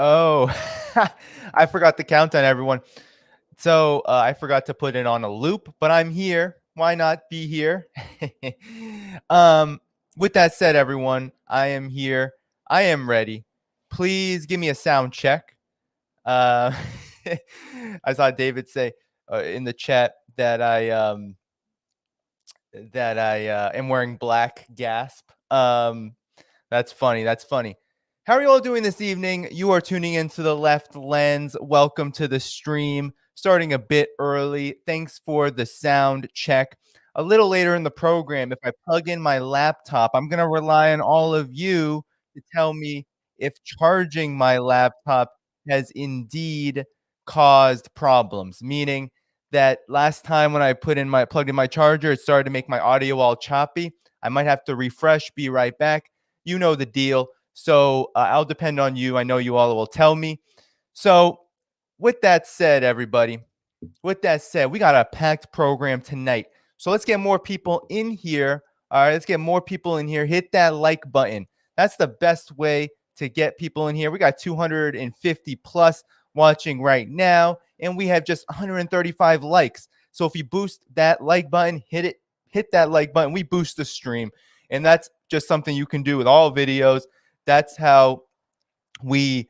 Oh, I forgot the countdown, everyone. So I forgot to put it on a loop, but I'm here. Why not be here? um, with that said, everyone, I am here. I am ready. Please give me a sound check. Uh, I saw David say in the chat that I am wearing black. Gasp. That's funny. That's funny. How are you all doing this evening? You are tuning into the Left Lens. Welcome to the stream. Starting a bit early. Thanks for the sound check. A little later in the program, if I plug in my laptop, I'm going to rely on all of you to tell me if charging my laptop has indeed caused problems. Meaning that last time when I plugged in my charger, it started to make my audio all choppy. I might have to refresh, be right back. You know the deal. So I'll depend on you. I know you all will tell me. So with that said, everybody, we got a packed program tonight. So let's get more people in here. All right, let's get more people in here. Hit that like button. That's the best way to get people in here. We got 250 plus watching right now, and we have just 135 likes. So if you boost that like button, hit that like button. We boost the stream. And that's just something you can do with all videos. That's how we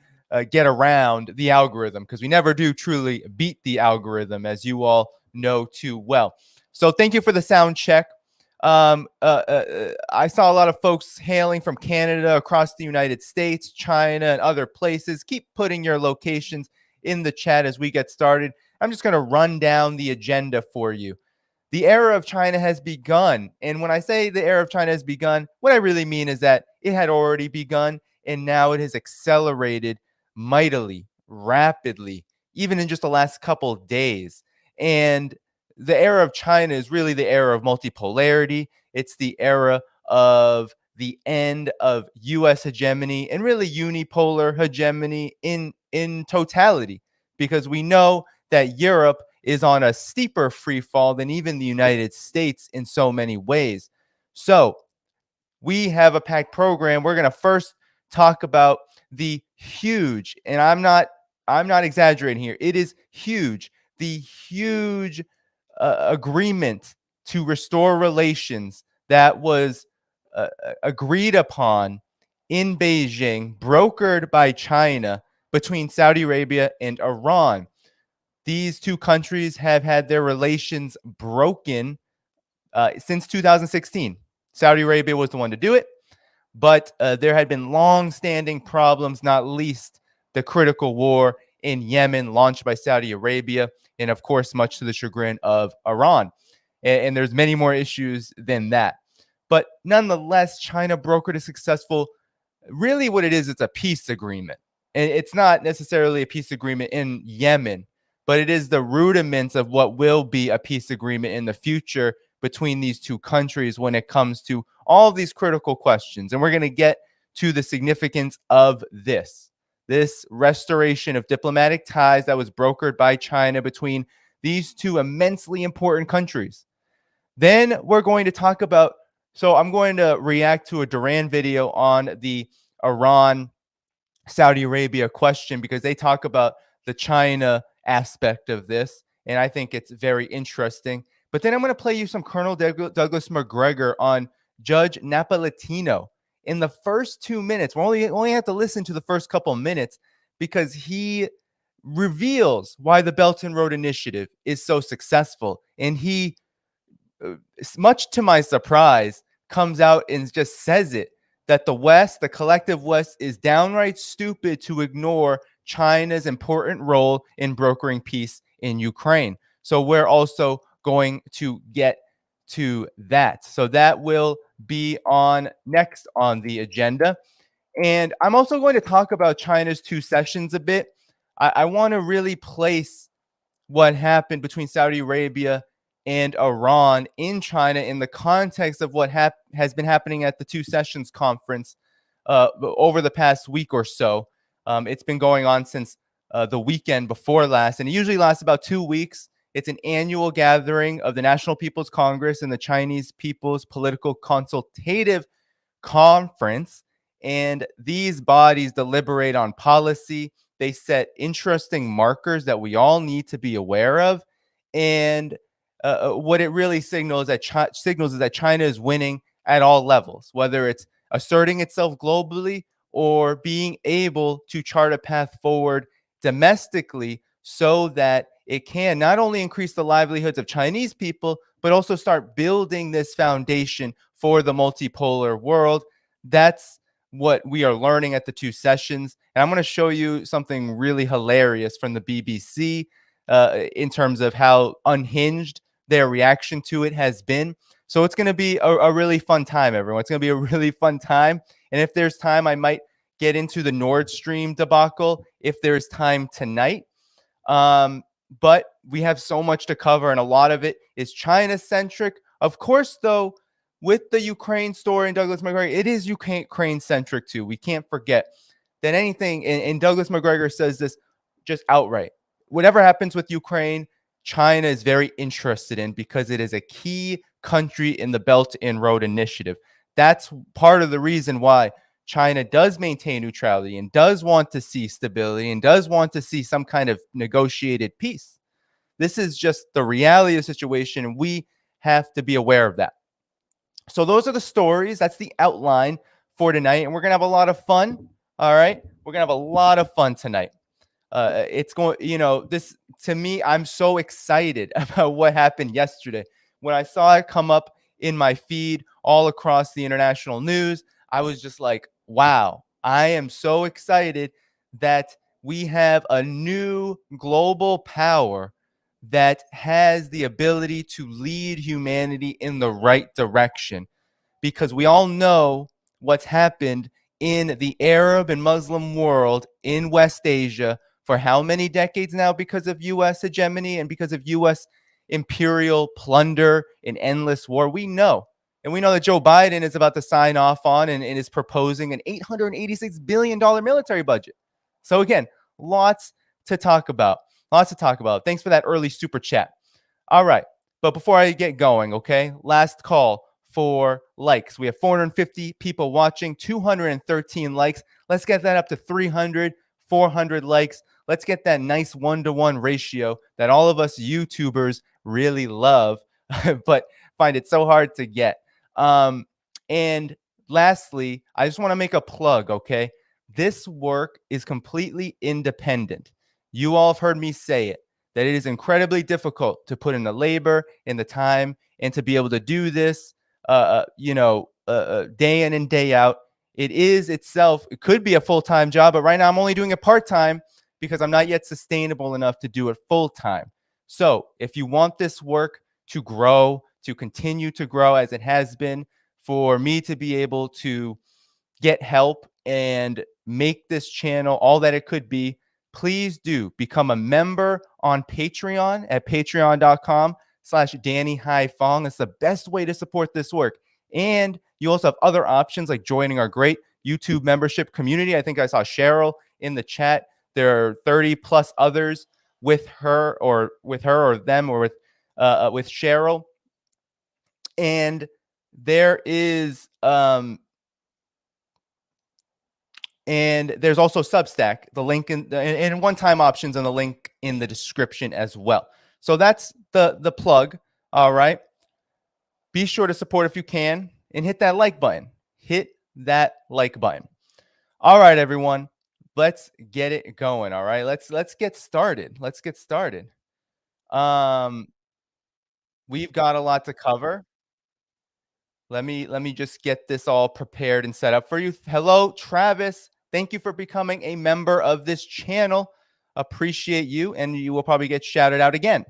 get around the algorithm, because we never do truly beat the algorithm, as you all know too well. So thank you for the sound check. I saw a lot of folks hailing from Canada, across the United States, China, and other places. Keep putting your locations in the chat as we get started. I'm just going to run down the agenda for you. The era of China has begun. And when I say the era of China has begun, what I really mean is that it had already begun, and now it has accelerated mightily, rapidly, even in just the last couple of days. And the era of China is really the era of multipolarity. It's the era of the end of US hegemony and really unipolar hegemony in totality, because we know that Europe is on a steeper free fall than even the United States in so many ways. So we have a packed program. We're going to first talk about the huge, and I'm not exaggerating here. It is huge. The huge agreement to restore relations that was agreed upon in Beijing, brokered by China between Saudi Arabia and Iran. These two countries have had their relations broken since 2016. Saudi Arabia was the one to do it, but there had been long-standing problems, not least the critical war in Yemen launched by Saudi Arabia, and of course, much to the chagrin of Iran. And there's many more issues than that. But nonetheless, China brokered a successful, really what it is, it's a peace agreement. And it's not necessarily a peace agreement in Yemen, but it is the rudiments of what will be a peace agreement in the future between these two countries when it comes to all of these critical questions. And we're going to get to the significance of this restoration of diplomatic ties that was brokered by China between these two immensely important countries. Then we're going to talk about, so I'm going to react to a Duran video on the Iran Saudi Arabia question, because they talk about the China aspect of this, and I think it's very interesting. But then I'm going to play you some Colonel Douglas Macgregor on Judge Napolitano. In the first 2 minutes, we only have to listen to the first couple minutes, because he reveals why the Belt and Road Initiative is so successful. And he, much to my surprise, comes out and just says it, that the West, the collective West, is downright stupid to ignore China's important role in brokering peace in Ukraine. So we're also going to get to that. So that will be on next on the agenda. And I'm also going to talk about China's two sessions a bit. I want to really place what happened between Saudi Arabia and Iran in China in the context of what has been happening at the Two Sessions Conference over the past week or so. It's been going on since the weekend before last, and it usually lasts about 2 weeks. It's an annual gathering of the National People's Congress and the Chinese People's Political Consultative Conference. And these bodies deliberate on policy. They set interesting markers that we all need to be aware of. And what it really signals is that China is winning at all levels, whether it's asserting itself globally or being able to chart a path forward domestically so that it can not only increase the livelihoods of Chinese people, but also start building this foundation for the multipolar world. That's what we are learning at the two sessions. And I'm going to show you something really hilarious from the BBC in terms of how unhinged their reaction to it has been. So it's going to be a really fun time, everyone. It's going to be a really fun time. And if there's time, I might get into the Nord Stream debacle if there's time tonight. But we have so much to cover, and a lot of it is China centric. Of course, though, with the Ukraine story and Douglas Macgregor, it is Ukraine centric too. We can't forget that anything, and Douglas Macgregor says this just outright. Whatever happens with Ukraine, China is very interested in because it is a key country in the Belt and Road Initiative. That's part of the reason why China does maintain neutrality and does want to see stability and does want to see some kind of negotiated peace. This is just the reality of the situation, and we have to be aware of that. So those are the stories. That's the outline for tonight, and we're gonna have a lot of fun. All right, we're gonna have a lot of fun tonight. It's going, this to me, I'm so excited about what happened yesterday. When I saw it come up in my feed all across the international news, I was just like, wow, I am so excited that we have a new global power that has the ability to lead humanity in the right direction, because we all know what's happened in the Arab and Muslim world in West Asia for how many decades now because of U.S. hegemony and because of U.S. imperial plunder and endless war. We know. And we know that Joe Biden is about to sign off on and is proposing an $886 billion military budget. So, again, lots to talk about. Lots to talk about. Thanks for that early super chat. All right. But before I get going, okay, last call for likes. We have 450 people watching, 213 likes. Let's get that up to 300, 400 likes. Let's get that nice 1-to-1 ratio that all of us YouTubers really love, but find it so hard to get. And lastly, I just want to make a plug, okay? This work is completely independent. You all have heard me say it, that it is incredibly difficult to put in the labor and the time and to be able to do this, day in and day out. It is itself, it could be a full-time job, but right now I'm only doing it part-time because I'm not yet sustainable enough to do it full-time. So if you want this work to grow, to continue to grow as it has been, for me to be able to get help and make this channel all that it could be, please do become a member on Patreon at patreon.com/DannyHaiphong. It's the best way to support this work. And you also have other options like joining our great YouTube membership community. I think I saw Cheryl in the chat. There are 30 plus others with her or them or with Cheryl. And there is and there's also Substack, the link and one-time options and the link in the description as well. So that's the plug. All right. Be sure to support if you can and hit that like button. Hit that like button. All right, everyone. Let's get it going. All right. Let's get started. Let's get started. We've got a lot to cover. Let me just get this all prepared and set up for you. Hello, Travis. Thank you for becoming a member of this channel. Appreciate you, and you will probably get shouted out again.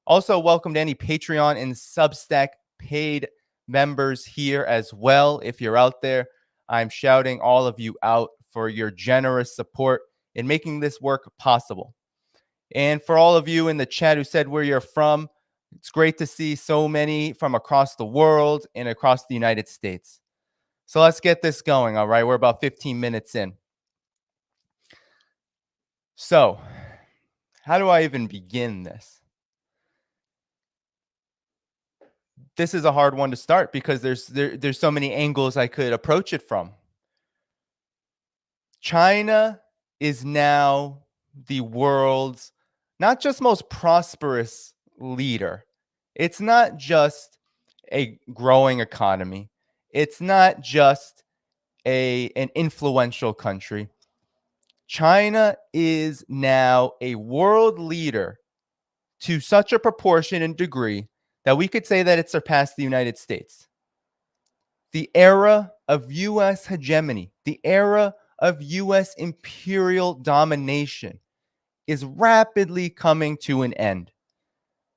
Also, welcome to any Patreon and Substack paid members here as well. If you're out there, I'm shouting all of you out for your generous support in making this work possible. And for all of you in the chat who said where you're from, it's great to see so many from across the world and across the United States. So let's get this going, all right? We're about 15 minutes in. So, how do I even begin this? This is a hard one to start because there's so many angles I could approach it from. China is now the world's not just most prosperous leader. It's not just a growing economy. It's not just an influential country. China is now a world leader to such a proportion and degree that we could say that it surpassed the United States. The era of U.S. hegemony, the era of U.S. imperial domination is rapidly coming to an end.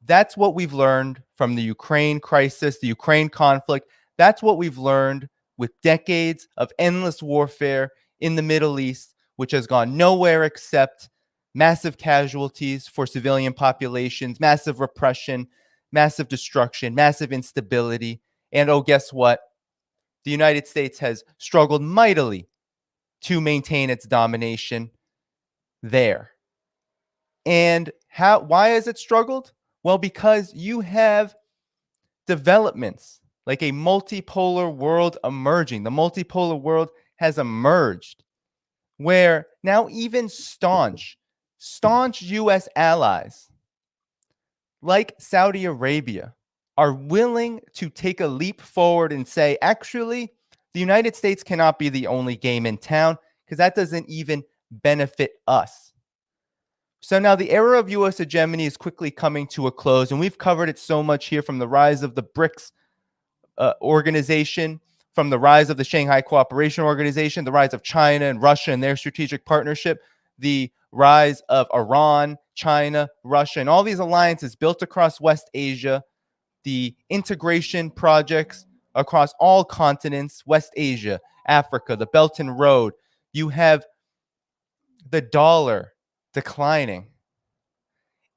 That's what we've learned from the Ukraine crisis, the Ukraine conflict. That's what we've learned with decades of endless warfare in the Middle East, which has gone nowhere except massive casualties for civilian populations, massive repression, massive destruction, massive instability. And oh, guess what? The United States has struggled mightily to maintain its domination there. And why has it struggled? Well, because you have developments like a multipolar world emerging. The multipolar world has emerged where now even staunch U.S. allies like Saudi Arabia are willing to take a leap forward and say, actually, the United States cannot be the only game in town because that doesn't even benefit us. So now the era of U.S. hegemony is quickly coming to a close, and we've covered it so much here, from the rise of the BRICS organization, from the rise of the Shanghai Cooperation Organization, the rise of China and Russia and their strategic partnership, the rise of Iran, China, Russia, and all these alliances built across West Asia, the integration projects across all continents, West Asia, Africa, the Belt and Road. You have the dollar declining.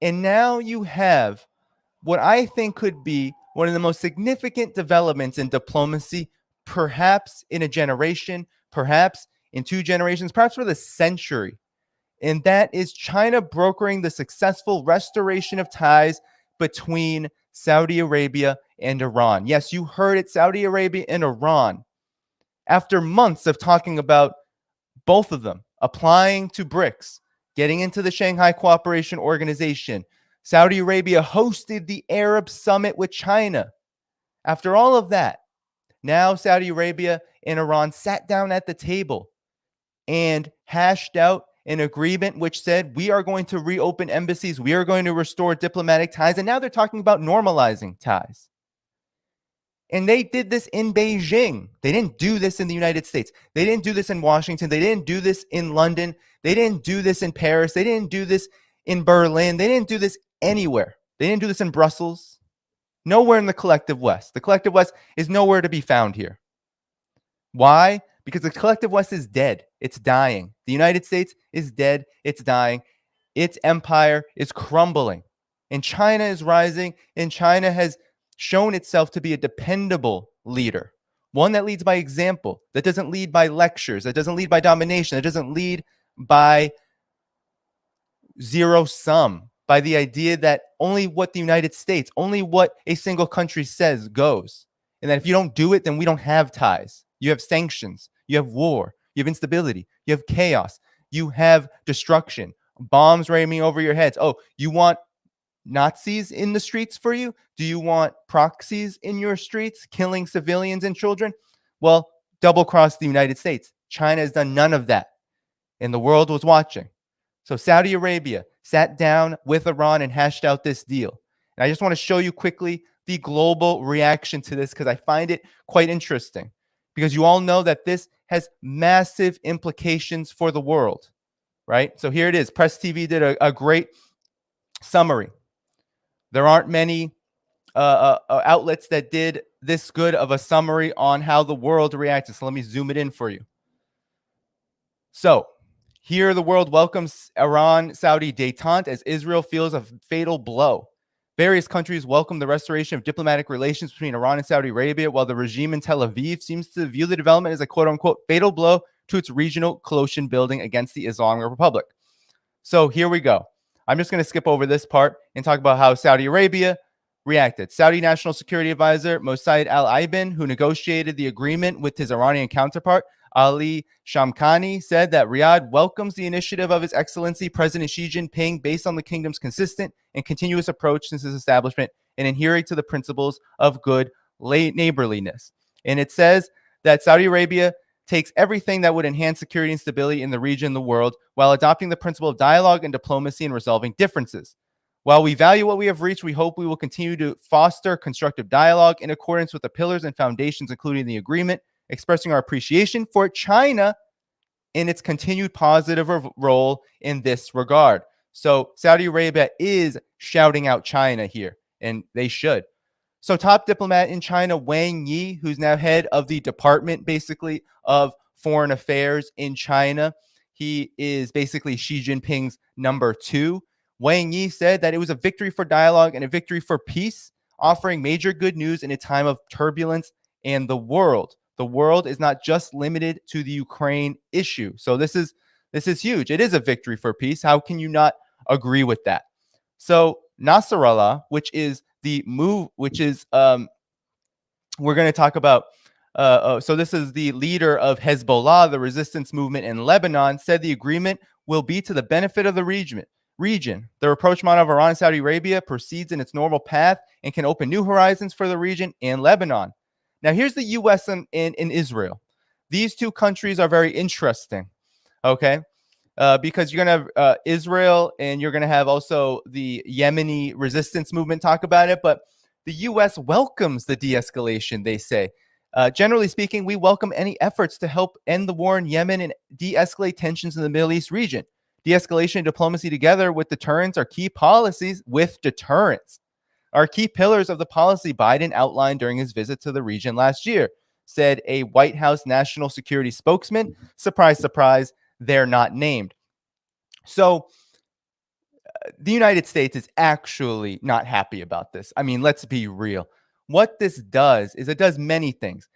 And now you have what I think could be one of the most significant developments in diplomacy, perhaps in a generation, perhaps in 2 generations, perhaps for the century. And that is China brokering the successful restoration of ties between Saudi Arabia and Iran. Yes, you heard it, Saudi Arabia and Iran. After months of talking about both of them applying to BRICS, getting into the Shanghai Cooperation Organization, Saudi Arabia hosted the Arab Summit with China. After all of that, now Saudi Arabia and Iran sat down at the table and hashed out an agreement which said, we are going to reopen embassies, we are going to restore diplomatic ties, and now they're talking about normalizing ties. And they did this in Beijing. They didn't do this in the United States. They didn't do this in Washington. They didn't do this in London. They didn't do this in Paris. They didn't do this in Berlin. They didn't do this anywhere. They didn't do this in Brussels. Nowhere in the collective West. The collective West is nowhere to be found here. Why? Because the collective West is dead. It's dying. The United States is dead. It's dying. Its empire is crumbling. And China is rising. And China has shown itself to be a dependable leader. One that leads by example, that doesn't lead by lectures, that doesn't lead by domination, that doesn't lead by zero sum, by the idea that only what the United States, only what a single country says goes. And that if you don't do it, then we don't have ties. You have sanctions, you have war, you have instability, you have chaos, you have destruction, bombs raining over your heads. Oh, you want Nazis in the streets for you? Do you want proxies in your streets killing civilians and children? Well, double cross the United States. China has done none of that. And the world was watching. So Saudi Arabia sat down with Iran and hashed out this deal. And I just want to show you quickly the global reaction to this because I find it quite interesting. Because you all know that this has massive implications for the world, right? So here it is. Press TV did a great summary. There aren't many outlets that did this good of a summary on how the world reacted. So let me zoom it in for you. So here the world welcomes Iran-Saudi détente as Israel feels a fatal blow. Various countries welcome the restoration of diplomatic relations between Iran and Saudi Arabia, while the regime in Tel Aviv seems to view the development as a quote-unquote fatal blow to its regional coalition building against the Islamic Republic. So here we go. I'm just going to skip over this part and talk about how Saudi Arabia reacted. Saudi National Security Advisor Mosaid Al-Ibn, who negotiated the agreement with his Iranian counterpart, Ali Shamkhani said that Riyadh welcomes the initiative of His Excellency President Xi Jinping based on the kingdom's consistent and continuous approach since its establishment and adhering to the principles of good neighborliness. And it says that Saudi Arabia takes everything that would enhance security and stability in the region and the world while adopting the principle of dialogue and diplomacy and resolving differences. While we value what we have reached, we hope we will continue to foster constructive dialogue in accordance with the pillars and foundations, including the agreement, expressing our appreciation for China in its continued positive role in this regard. So Saudi Arabia is shouting out China here, and they should. So top diplomat in China, Wang Yi, who's now head of the department, basically, of foreign affairs in China. He is basically Xi Jinping's number 2. Wang Yi said that it was a victory for dialogue and a victory for peace, offering major good news in a time of turbulence in the world. The world is not just limited to the Ukraine issue. So this is huge. It is a victory for peace. How can you not agree with that? So Nasrallah, which is the move, which is we're going to talk about. So this is the leader of Hezbollah, the resistance movement in Lebanon, said the agreement will be to the benefit of the region. The rapprochement of Iran and Saudi Arabia proceeds in its normal path and can open new horizons for the region and Lebanon. Now, here's the U.S. and Israel. These two countries are very interesting, okay? Because you're going to have Israel and you're going to have also the Yemeni resistance movement talk about it. But the U.S. welcomes the de-escalation, they say. Generally speaking, we welcome any efforts to help end the war in Yemen and de-escalate tensions in the Middle East region. De-escalation and diplomacy together with deterrence are key policies with deterrence. Are key pillars of the policy Biden outlined during his visit to the region last year, said a White House national security spokesman. Surprise, surprise, they're not named. So the United States is actually not happy about this. I mean, let's be real. What this does is it does many things.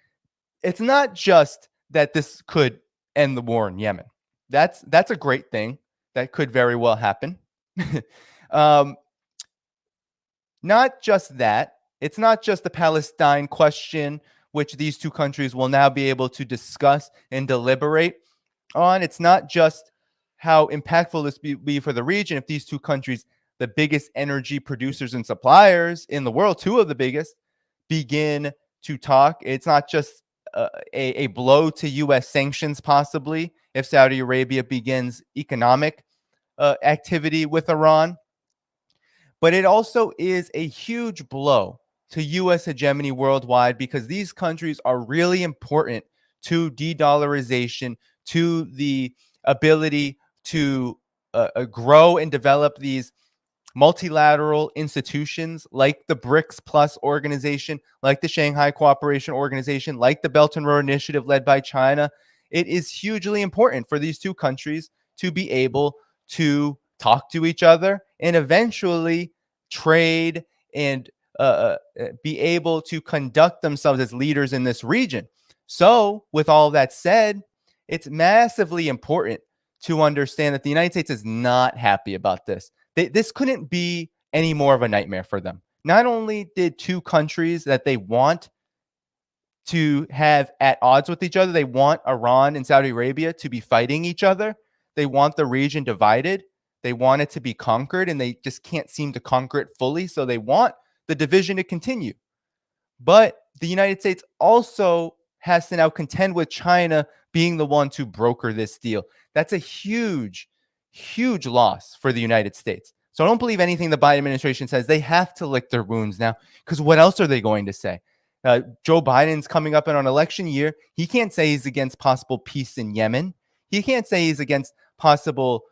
It's not just that this could end the war in Yemen. That's a great thing. That could very well happen. Not just that. It's not just the Palestine question, which these two countries will now be able to discuss and deliberate on. It's not just how impactful this be for the region if these two countries, the biggest energy producers and suppliers in the world, two of the biggest, begin to talk. It's not just a blow to U.S. sanctions, possibly, if Saudi Arabia begins economic activity with Iran. But it also is a huge blow to U.S. hegemony worldwide because these countries are really important to de-dollarization, to the ability to grow and develop these multilateral institutions like the BRICS Plus organization, like the Shanghai Cooperation Organization, like the Belt and Road Initiative led by China. It is hugely important for these two countries to be able to talk to each other and eventually trade and be able to conduct themselves as leaders in this region. So with all that said, it's massively important to understand that the United States is not happy about this. This couldn't be any more of a nightmare for them. Not only did two countries that they want to have at odds with each other, they want Iran and Saudi Arabia to be fighting each other. They want the region divided. They want it to be conquered, and they just can't seem to conquer it fully. So they want the division to continue. But the United States also has to now contend with China being the one to broker this deal. That's a huge, huge loss for the United States. So I don't believe anything the Biden administration says. They have to lick their wounds now, because what else are they going to say? Joe Biden's coming up in an election year. He can't say he's against possible peace in Yemen. He can't say he's against possible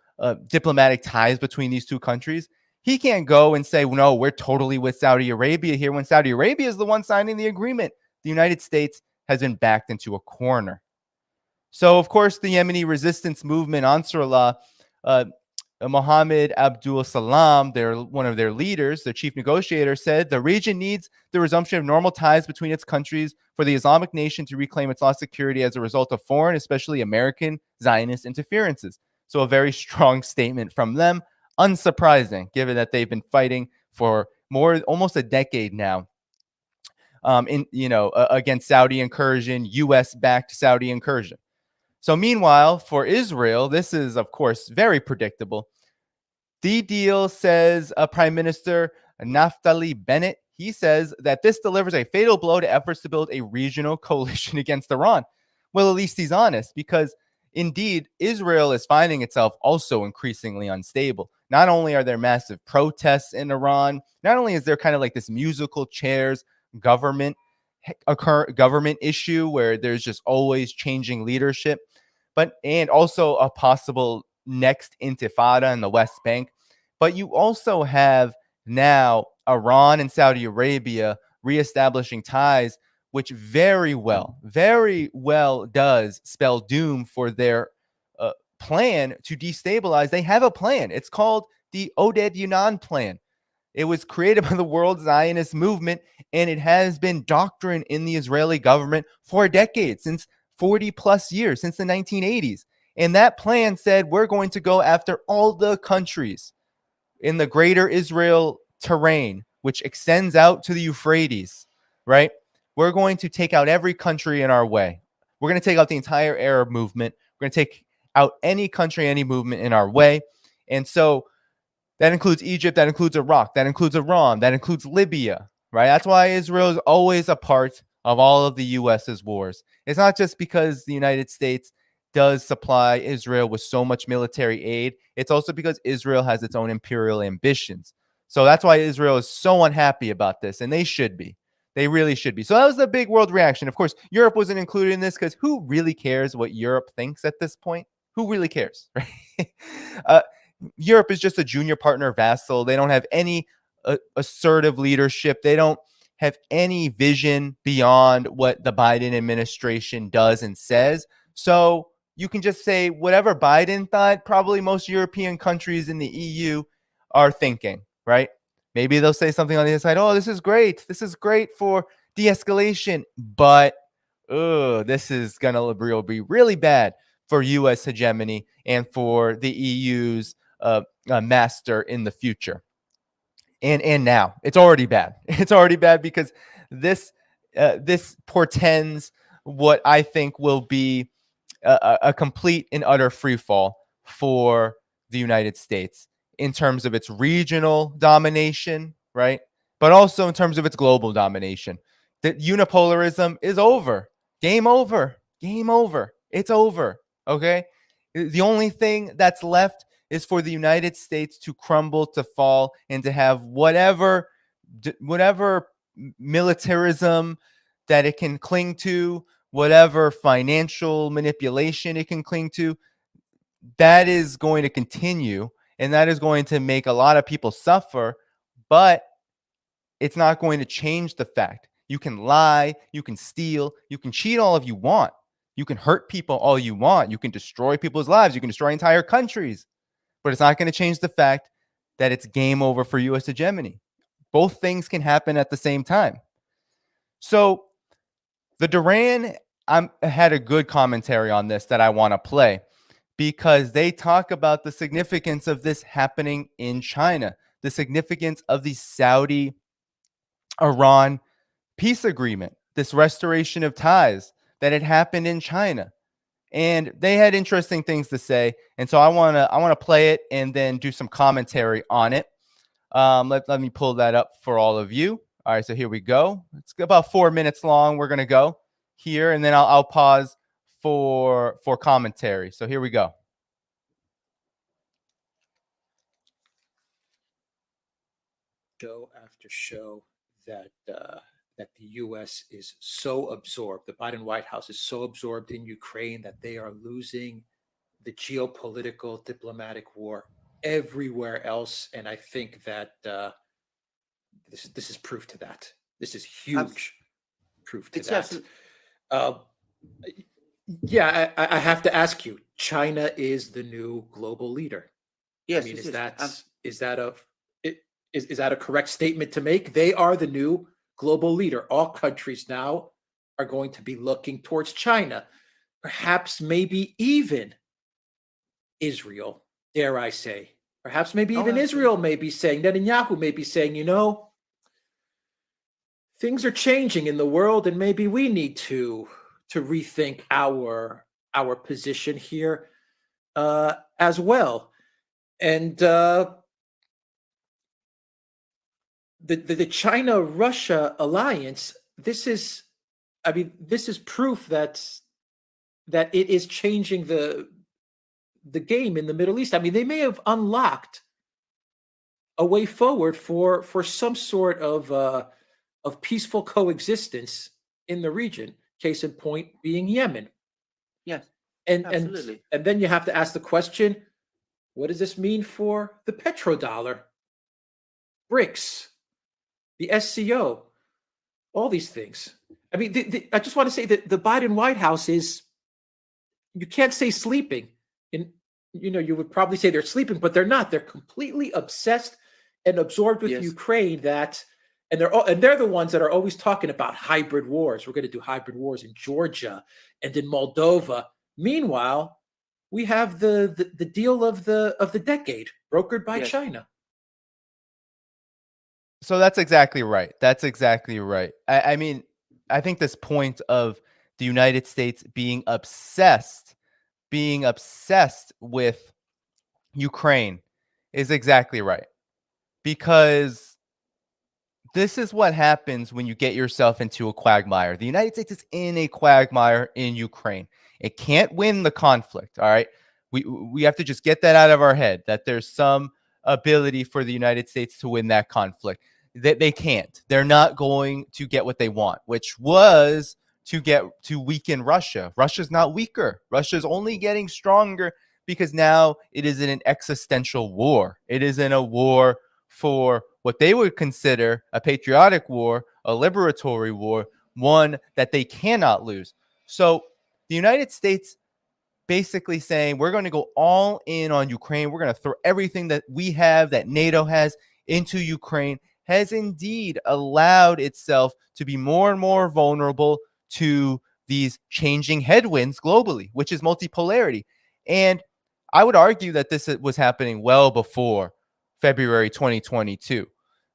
diplomatic ties between these two countries. He can't go and say, no, we're totally with Saudi Arabia here when Saudi Arabia is the one signing the agreement. The United States has been backed into a corner. So, of course, the Yemeni resistance movement, Ansarullah, Mohammed Abdul Salam, one of their leaders, their chief negotiator, said the region needs the resumption of normal ties between its countries for the Islamic nation to reclaim its lost security as a result of foreign, especially American, Zionist interferences. So a very strong statement from them. Unsurprising, given that they've been fighting for almost a decade now against Saudi incursion, U.S.-backed Saudi incursion. So meanwhile, for Israel, this is, of course, very predictable. The deal, says Prime Minister Naftali Bennett, he says that this delivers a fatal blow to efforts to build a regional coalition against Iran. Well, at least he's honest, because indeed, Israel is finding itself also increasingly unstable. Not only are there massive protests in Iran, not only is there kind of like this musical chairs government issue where there's just always changing leadership, and also a possible next intifada in the West Bank. But you also have now Iran and Saudi Arabia reestablishing ties, which very well does spell doom for their plan to destabilize. They have a plan. It's called the Oded Yunan Plan. It was created by the World Zionist Movement, and it has been doctrine in the Israeli government for decades, since 40 plus years, since the 1980s. And that plan said we're going to go after all the countries in the greater Israel terrain, which extends out to the Euphrates, right? We're going to take out every country in our way. We're going to take out the entire Arab movement. We're going to take out any country, any movement in our way. And so that includes Egypt, that includes Iraq, that includes Iran, that includes Libya, right? That's why Israel is always a part of all of the U.S.'s wars. It's not just because the United States does supply Israel with so much military aid. It's also because Israel has its own imperial ambitions. So that's why Israel is so unhappy about this, and they should be. They really should be. So that was the big world reaction. Of course, Europe wasn't included in this because who really cares what Europe thinks at this point? Who really cares, right? Europe is just a junior partner vassal. They don't have any assertive leadership. They don't have any vision beyond what the Biden administration does and says. So you can just say whatever Biden thought, probably most European countries in the EU are thinking, right? Maybe they'll say something on the other side. Oh, this is great. This is great for de-escalation. But this is going to be really bad for U.S. hegemony and for the EU's master in the future. And now it's already bad. It's already bad because this portends what I think will be a complete and utter freefall for the United States in terms of its regional domination, right? But also in terms of its global domination. That unipolarism is over. Game over. Game over. It's over. Okay? The only thing that's left is for the United States to crumble, to fall, and to have whatever militarism that it can cling to, whatever financial manipulation it can cling to, that is going to continue, and that is going to make a lot of people suffer, but it's not going to change the fact you can lie, you can steal, you can cheat all of you want, you can hurt people all you want, you can destroy people's lives, you can destroy entire countries, but it's not going to change the fact that it's game over for U.S. hegemony. Both things can happen at the same time. So the Duran had a good commentary on this that I want to play because they talk about the significance of this happening in China, the significance of the Saudi-Iran peace agreement, this restoration of ties that had happened in China. And they had interesting things to say. And so I want to play it and then do some commentary on it. Let me pull that up for all of you. All right, so here we go. It's about 4 minutes long. We're going to go here, and then I'll pause for commentary. So here we go. Show after show that the U.S. is so absorbed, the Biden White House is so absorbed in Ukraine that they are losing the geopolitical diplomatic war everywhere else. And I think that this is proof to that. This is huge proof to that. Yeah, I have to ask you, China is the new global leader. Yes, I mean, is that a correct statement to make? They are the new global leader. All countries now are going to be looking towards China, perhaps maybe even Israel, dare I say. Perhaps maybe even Israel may be saying, Netanyahu may be saying, things are changing in the world and maybe we need to rethink our our position here as well. And the China-Russia alliance, this is, I mean, this is proof that it is changing the game in the Middle East. I mean, they may have unlocked a way forward for some sort of peaceful coexistence in the region. Case in point being Yemen. Yes, And absolutely. and then you have to ask the question, what does this mean for the petrodollar, BRICS, the SCO, all these things? I mean, I just want to say that the Biden White House is, you can't say sleeping. And, you would probably say they're sleeping, but they're not. They're completely obsessed and absorbed with Yes. Ukraine, and they're the ones that are always talking about hybrid wars. We're going to do hybrid wars in Georgia and in Moldova. Meanwhile, we have the deal of the decade brokered by Yes. China. So that's exactly right. That's exactly right. I mean, I think this point of the United States being obsessed with Ukraine is exactly right. Because this is what happens when you get yourself into a quagmire. The United States is in a quagmire in Ukraine. It can't win the conflict, all right? We have to just get that out of our head, that there's some ability for the United States to win that conflict. That they can't. They're not going to get what they want, which was to weaken Russia. Russia's not weaker. Russia's only getting stronger because now it is in an existential war. It is in a war for what they would consider a patriotic war, a liberatory war, one that they cannot lose. So the United States basically saying, we're going to go all in on Ukraine. We're going to throw everything that we have, that NATO has, into Ukraine, has indeed allowed itself to be more and more vulnerable to these changing headwinds globally, which is multipolarity. And I would argue that this was happening well before February 2022,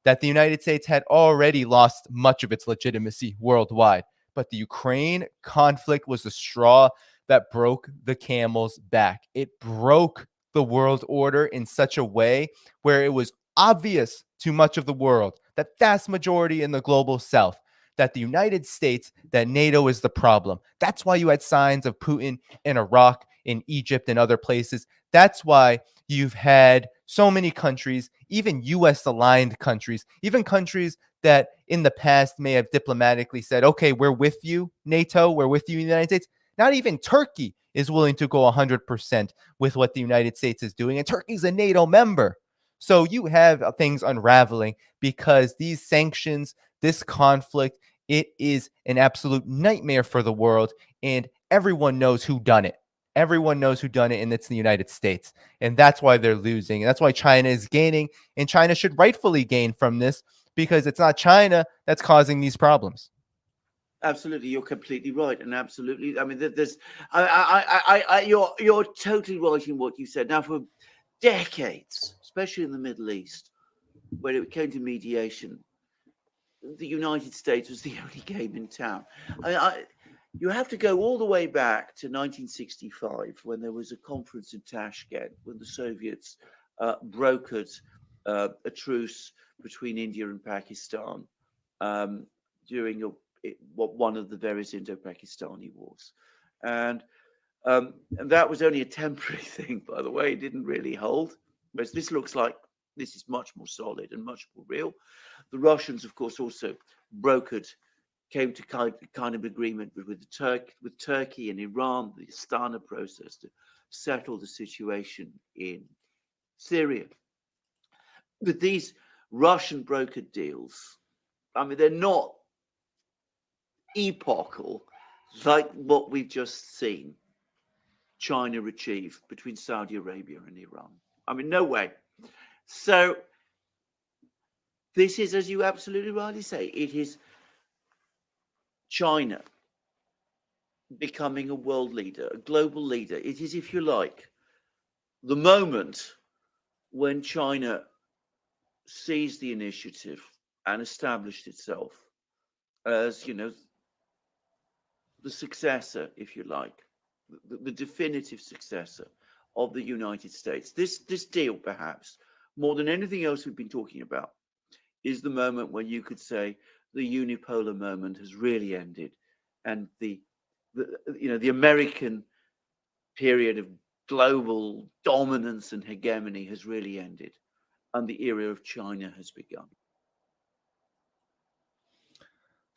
that the United States had already lost much of its legitimacy worldwide. But the Ukraine conflict was the straw that broke the camel's back. It broke the world order in such a way where it was obvious to much of the world, that vast majority in the global south, that the United States, that NATO is the problem. That's why you had signs of Putin in Iraq, in Egypt, and other places. That's why you've had so many countries, even US aligned countries, even countries that in the past may have diplomatically said, okay, we're with you, NATO, we're with you, United States. Not even Turkey is willing to go 100% with what the United States is doing. And Turkey's a NATO member. So you have things unraveling because these sanctions, this conflict, it is an absolute nightmare for the world. And everyone knows who done it. Everyone knows who done it, and it's the United States. And that's why they're losing. And that's why China is gaining. And China should rightfully gain from this because it's not China that's causing these problems. Absolutely, you're completely right, and absolutely, I mean, there's, you're totally right in what you said. Now, for decades, especially in the Middle East, when it came to mediation, the United States was the only game in town. You have to go all the way back to 1965 when there was a conference in Tashkent when the Soviets brokered a truce between India and Pakistan during one of the various Indo-Pakistani wars, and that was only a temporary thing, by the way. It didn't really hold. Whereas this looks like this is much more solid and much more real. The Russians, of course, also came to kind of agreement with Turkey and Iran, the Astana process to settle the situation in Syria. But these Russian brokered deals, I mean, they're not epochal like what we've just seen China achieve between Saudi Arabia and Iran. I mean, no way. So this is, as you absolutely rightly say, it is China becoming a world leader, a global leader. It is, if you like, the moment when China seized the initiative and established itself as, the successor, if you like, the definitive successor of the United States. This deal, perhaps more than anything else we've been talking about, is the moment when you could say the unipolar moment has really ended, and the American period of global dominance and hegemony has really ended, and the era of China has begun.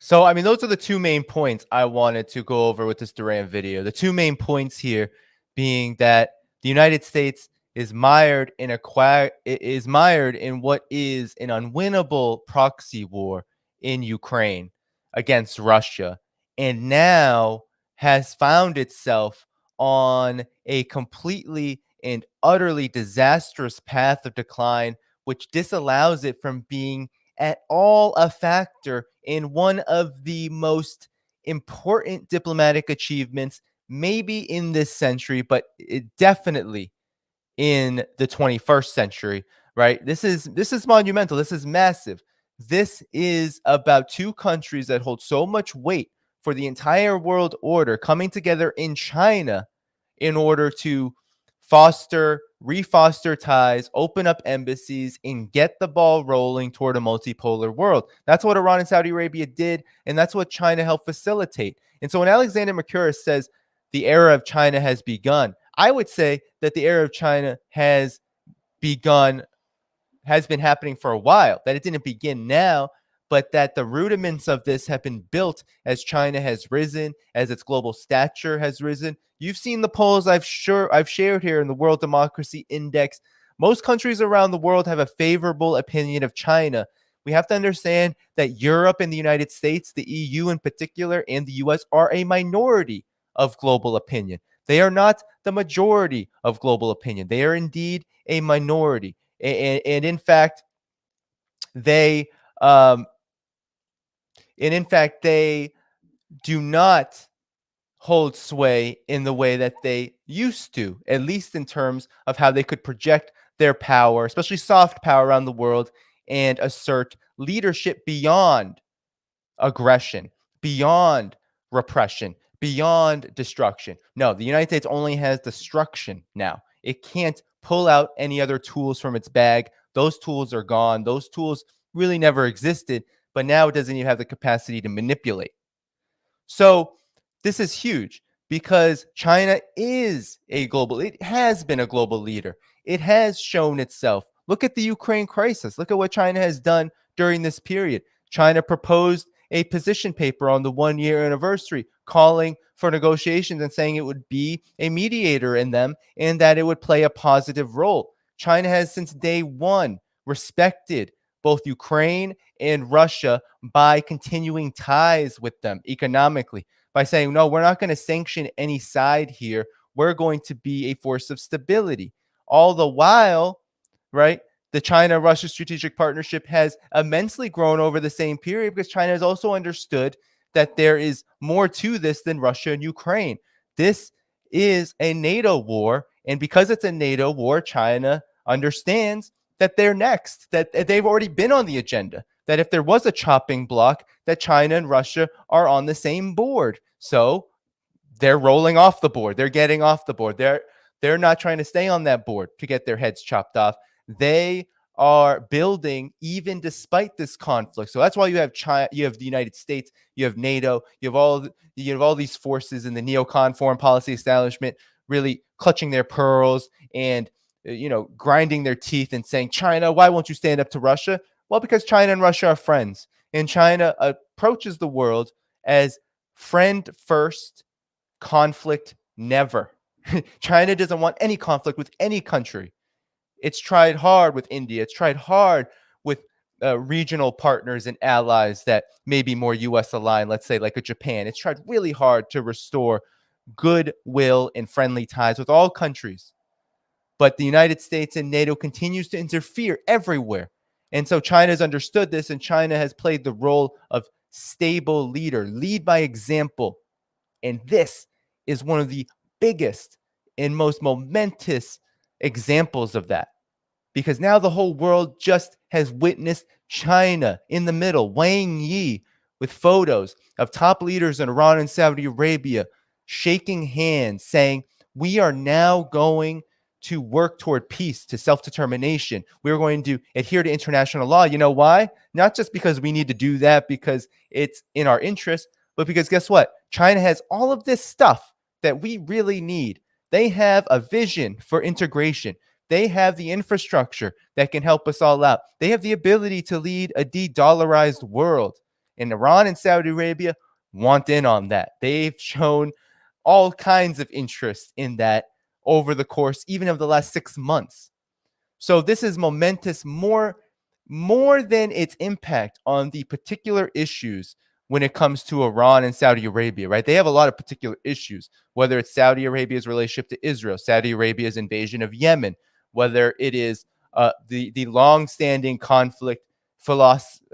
So, I mean, those are the two main points I wanted to go over with this Duran video. The two main points here being that the United States is mired in what is an unwinnable proxy war in Ukraine against Russia, and now has found itself on a completely and utterly disastrous path of decline, which disallows it from being at all a factor in one of the most important diplomatic achievements, maybe in this century, but definitely in the 21st century, right? This is monumental. This is massive. This is about two countries that hold so much weight for the entire world order coming together in China in order to refoster ties, open up embassies, and get the ball rolling toward a multipolar world. That's what Iran and Saudi Arabia did, and that's what China helped facilitate. And so when Alexander Macgregor says the era of China has begun, I would say that the era of China has been happening for a while, that it didn't begin now, but that the rudiments of this have been built as China has risen, as its global stature has risen. You've seen the polls I've shared here in the World Democracy Index. Most countries around the world have a favorable opinion of China. We have to understand that Europe and the United States, the EU in particular, and the US are a minority of global opinion. They are not the majority of global opinion. They are indeed a minority. And in fact, they do not hold sway in the way that they used to, at least in terms of how they could project their power, especially soft power around the world, and assert leadership beyond aggression, beyond repression, beyond destruction. No, the United States only has destruction now. It can't pull out any other tools from its bag. Those tools are gone. Those tools really never existed, but now it doesn't even have the capacity to manipulate. So this is huge because China it has been a global leader. It has shown itself. Look at the Ukraine crisis. Look at what China has done during this period. China proposed a position paper on the 1-year anniversary, calling for negotiations and saying it would be a mediator in them and that it would play a positive role. China has since day one respected both Ukraine and Russia by continuing ties with them economically, by saying, no, we're not going to sanction any side here. We're going to be a force of stability. All the while, right, the China-Russia strategic partnership has immensely grown over the same period because China has also understood that there is more to this than Russia and Ukraine. This is a NATO war, and because it's a NATO war, China understands that they're next, that they've already been on the agenda, that if there was a chopping block, that China and Russia are on the same board. So they're rolling off the board. They're getting off the board. They're not trying to stay on that board to get their heads chopped off. They are building even despite this conflict. So that's why you have China, you have the United States, you have NATO, you have all these forces in the neocon foreign policy establishment really clutching their pearls and grinding their teeth and saying, China, why won't you stand up to Russia? Well, because China and Russia are friends, and China approaches the world as friend first, conflict never. China doesn't want any conflict with any country. It's tried hard with India. It's tried hard with regional partners and allies that may be more U.S. aligned, let's say like a Japan. It's tried really hard to restore goodwill and friendly ties with all countries. But the United States and NATO continues to interfere everywhere. And so China has understood this, and China has played the role of stable leader, lead by example. And this is one of the biggest and most momentous examples of that. Because now the whole world just has witnessed China in the middle, Wang Yi, with photos of top leaders in Iran and Saudi Arabia, shaking hands, saying, we are now going to work toward peace, to self-determination. We're going to adhere to international law. You know why? Not just because we need to do that because it's in our interest, but because guess what? China has all of this stuff that we really need. They have a vision for integration. They have the infrastructure that can help us all out. They have the ability to lead a de-dollarized world. And Iran and Saudi Arabia want in on that. They've shown all kinds of interest in that over the course even of the last 6 months. So this is momentous more than its impact on the particular issues when it comes to Iran and Saudi Arabia, right? They have a lot of particular issues, whether it's Saudi Arabia's relationship to Israel, Saudi Arabia's invasion of Yemen, whether it is the long-standing conflict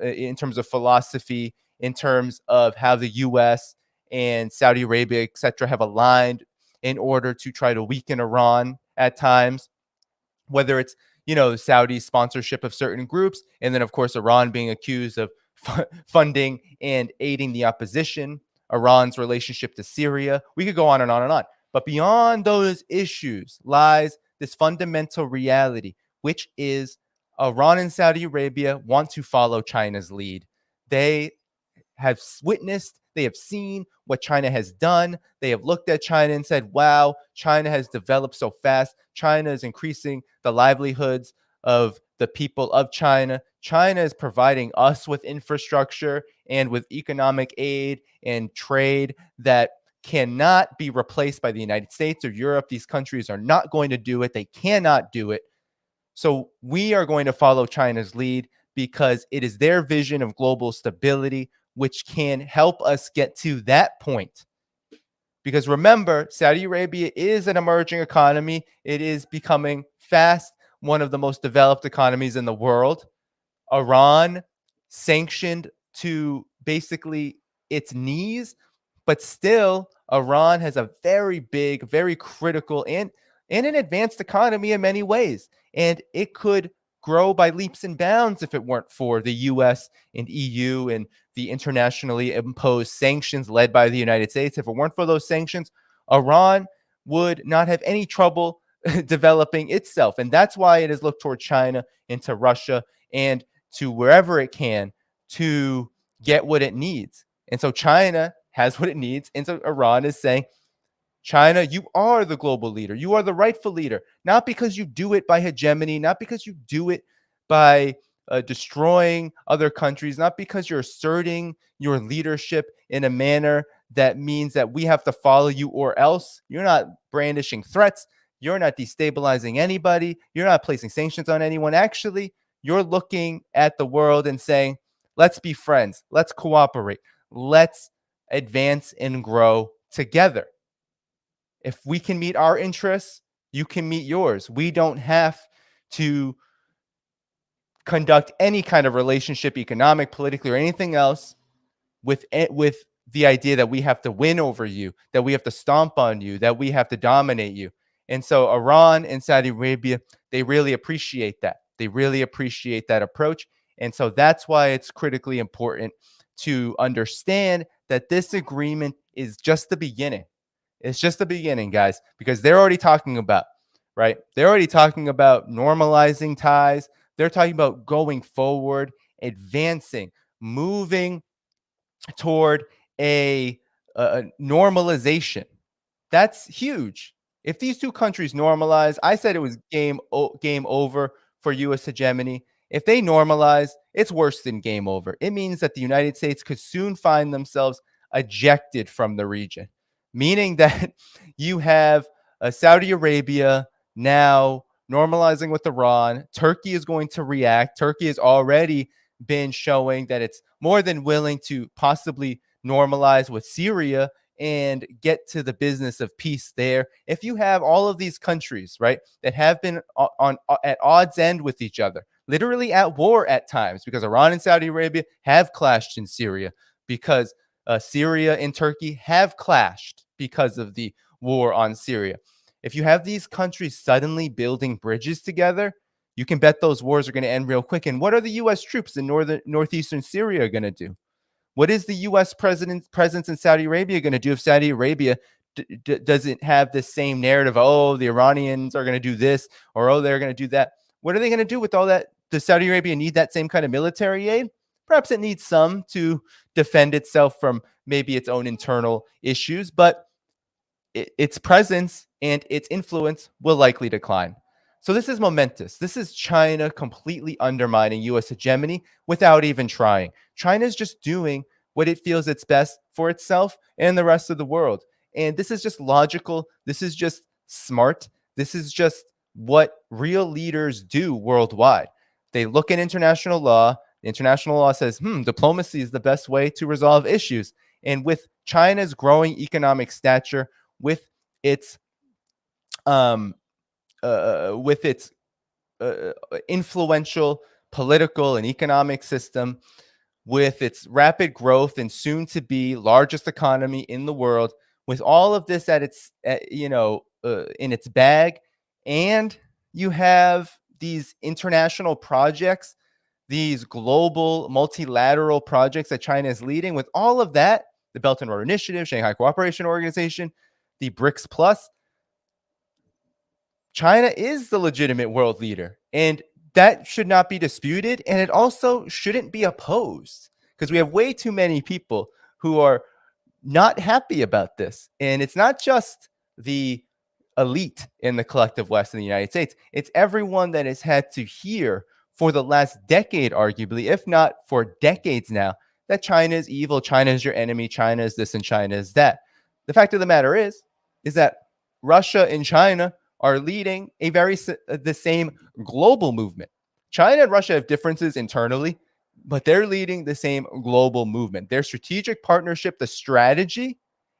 in terms of philosophy, in terms of how the U.S. and Saudi Arabia, et cetera, have aligned in order to try to weaken Iran at times, whether it's, Saudi's sponsorship of certain groups, and then, of course, Iran being accused of funding and aiding the opposition, Iran's relationship to Syria. We could go on and on and on. But beyond those issues lies this fundamental reality, which is Iran and Saudi Arabia want to follow China's lead. They have witnessed, they have seen what China has done. They have looked at China and said, wow, China has developed so fast. China is increasing the livelihoods of the people of China. China is providing us with infrastructure and with economic aid and trade that cannot be replaced by the United States or Europe. These countries are not going to do it. They cannot do it. So we are going to follow China's lead because it is their vision of global stability which can help us get to that point. Because remember, Saudi Arabia is an emerging economy. It is becoming fast one of the most developed economies in the world. Iran sanctioned to basically its knees, but still Iran has a very big, very critical and an advanced economy in many ways. And it could grow by leaps and bounds if it weren't for the US and EU and the internationally imposed sanctions led by the United States. If it weren't for those sanctions, Iran would not have any trouble developing itself. And that's why it has looked toward China and to Russia and to wherever it can to get what it needs. And so China has what it needs. And so Iran is saying, China, you are the global leader. You are the rightful leader, not because you do it by hegemony, not because you do it by destroying other countries, not because you're asserting your leadership in a manner that means that we have to follow you or else. You're not brandishing threats. You're not destabilizing anybody. You're not placing sanctions on anyone. Actually, you're looking at the world and saying, let's be friends. Let's cooperate. Let's advance and grow together. If we can meet our interests, you can meet yours. We don't have to conduct any kind of relationship, economic, politically, or anything else with the idea that we have to win over you, that we have to stomp on you, that we have to dominate you. And so Iran and Saudi Arabia, they really appreciate that. They really appreciate that approach. And so that's why it's critically important to understand that this agreement is just the beginning. It's just the beginning, guys, because they're already talking about, right? They're already talking about normalizing ties. They're talking about going forward, advancing, moving toward a normalization. That's huge. If these two countries normalize, I said it was game over for U.S. hegemony. If they normalize, it's worse than game over. It means that the United States could soon find themselves ejected from the region, meaning that you have Saudi Arabia now normalizing with Iran. Turkey is going to react. Turkey has already been showing that it's more than willing to possibly normalize with Syria and get to the business of peace there. If you have all of these countries, right, that have been at odds end with each other, literally at war at times, because Iran and Saudi Arabia have clashed in Syria, because Syria and Turkey have clashed because of the war on Syria. If you have these countries suddenly building bridges together, you can bet those wars are going to end real quick. And what are the U.S. troops in northeastern Syria going to do? What is the U.S. presence in Saudi Arabia going to do if Saudi Arabia doesn't have the same narrative. Oh, the Iranians are going to do this, or oh, they're going to do that. What are they going to do with all that? Does Saudi Arabia need that same kind of military aid? Perhaps it needs some to defend itself from maybe its own internal issues, but its presence and its influence will likely decline. So this is momentous. This is China completely undermining U.S. hegemony without even trying. China is just doing what it feels it's best for itself and the rest of the world. And this is just logical. This is just smart. This is just what real leaders do worldwide. They look at international law. International law says, diplomacy is the best way to resolve issues. And with China's growing economic stature, with its influential political and economic system, with its rapid growth and soon to be largest economy in the world, with all of this in its bag, and you have these international projects, these global multilateral projects that China is leading, with all of that, the Belt and Road Initiative, Shanghai Cooperation Organization, the BRICS Plus, China is the legitimate world leader, and that should not be disputed, and it also shouldn't be opposed, because we have way too many people who are not happy about this. And it's not just the elite in the collective West in the United States. It's everyone that has had to hear for the last decade, arguably, if not for decades now, that China is evil, China is your enemy, China is this, and China is that. The fact of the matter is that Russia and China are leading the same global movement. China and Russia have differences internally, but they're leading the same global movement. Their strategic partnership, the strategy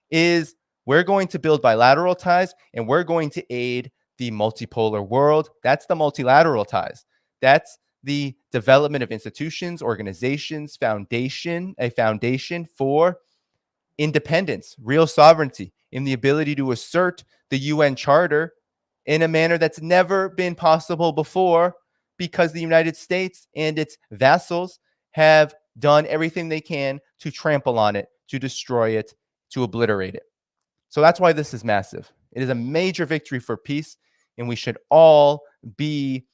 is, we're going to build bilateral ties and we're going to aid the multipolar world. That's the multilateral ties. That's the development of institutions, organizations, a foundation for independence, real sovereignty, and the ability to assert the UN Charter in a manner that's never been possible before, because the United States and its vassals have done everything they can to trample on it, to destroy it, to obliterate it. So that's why this is massive. It is a major victory for peace, and we should all be,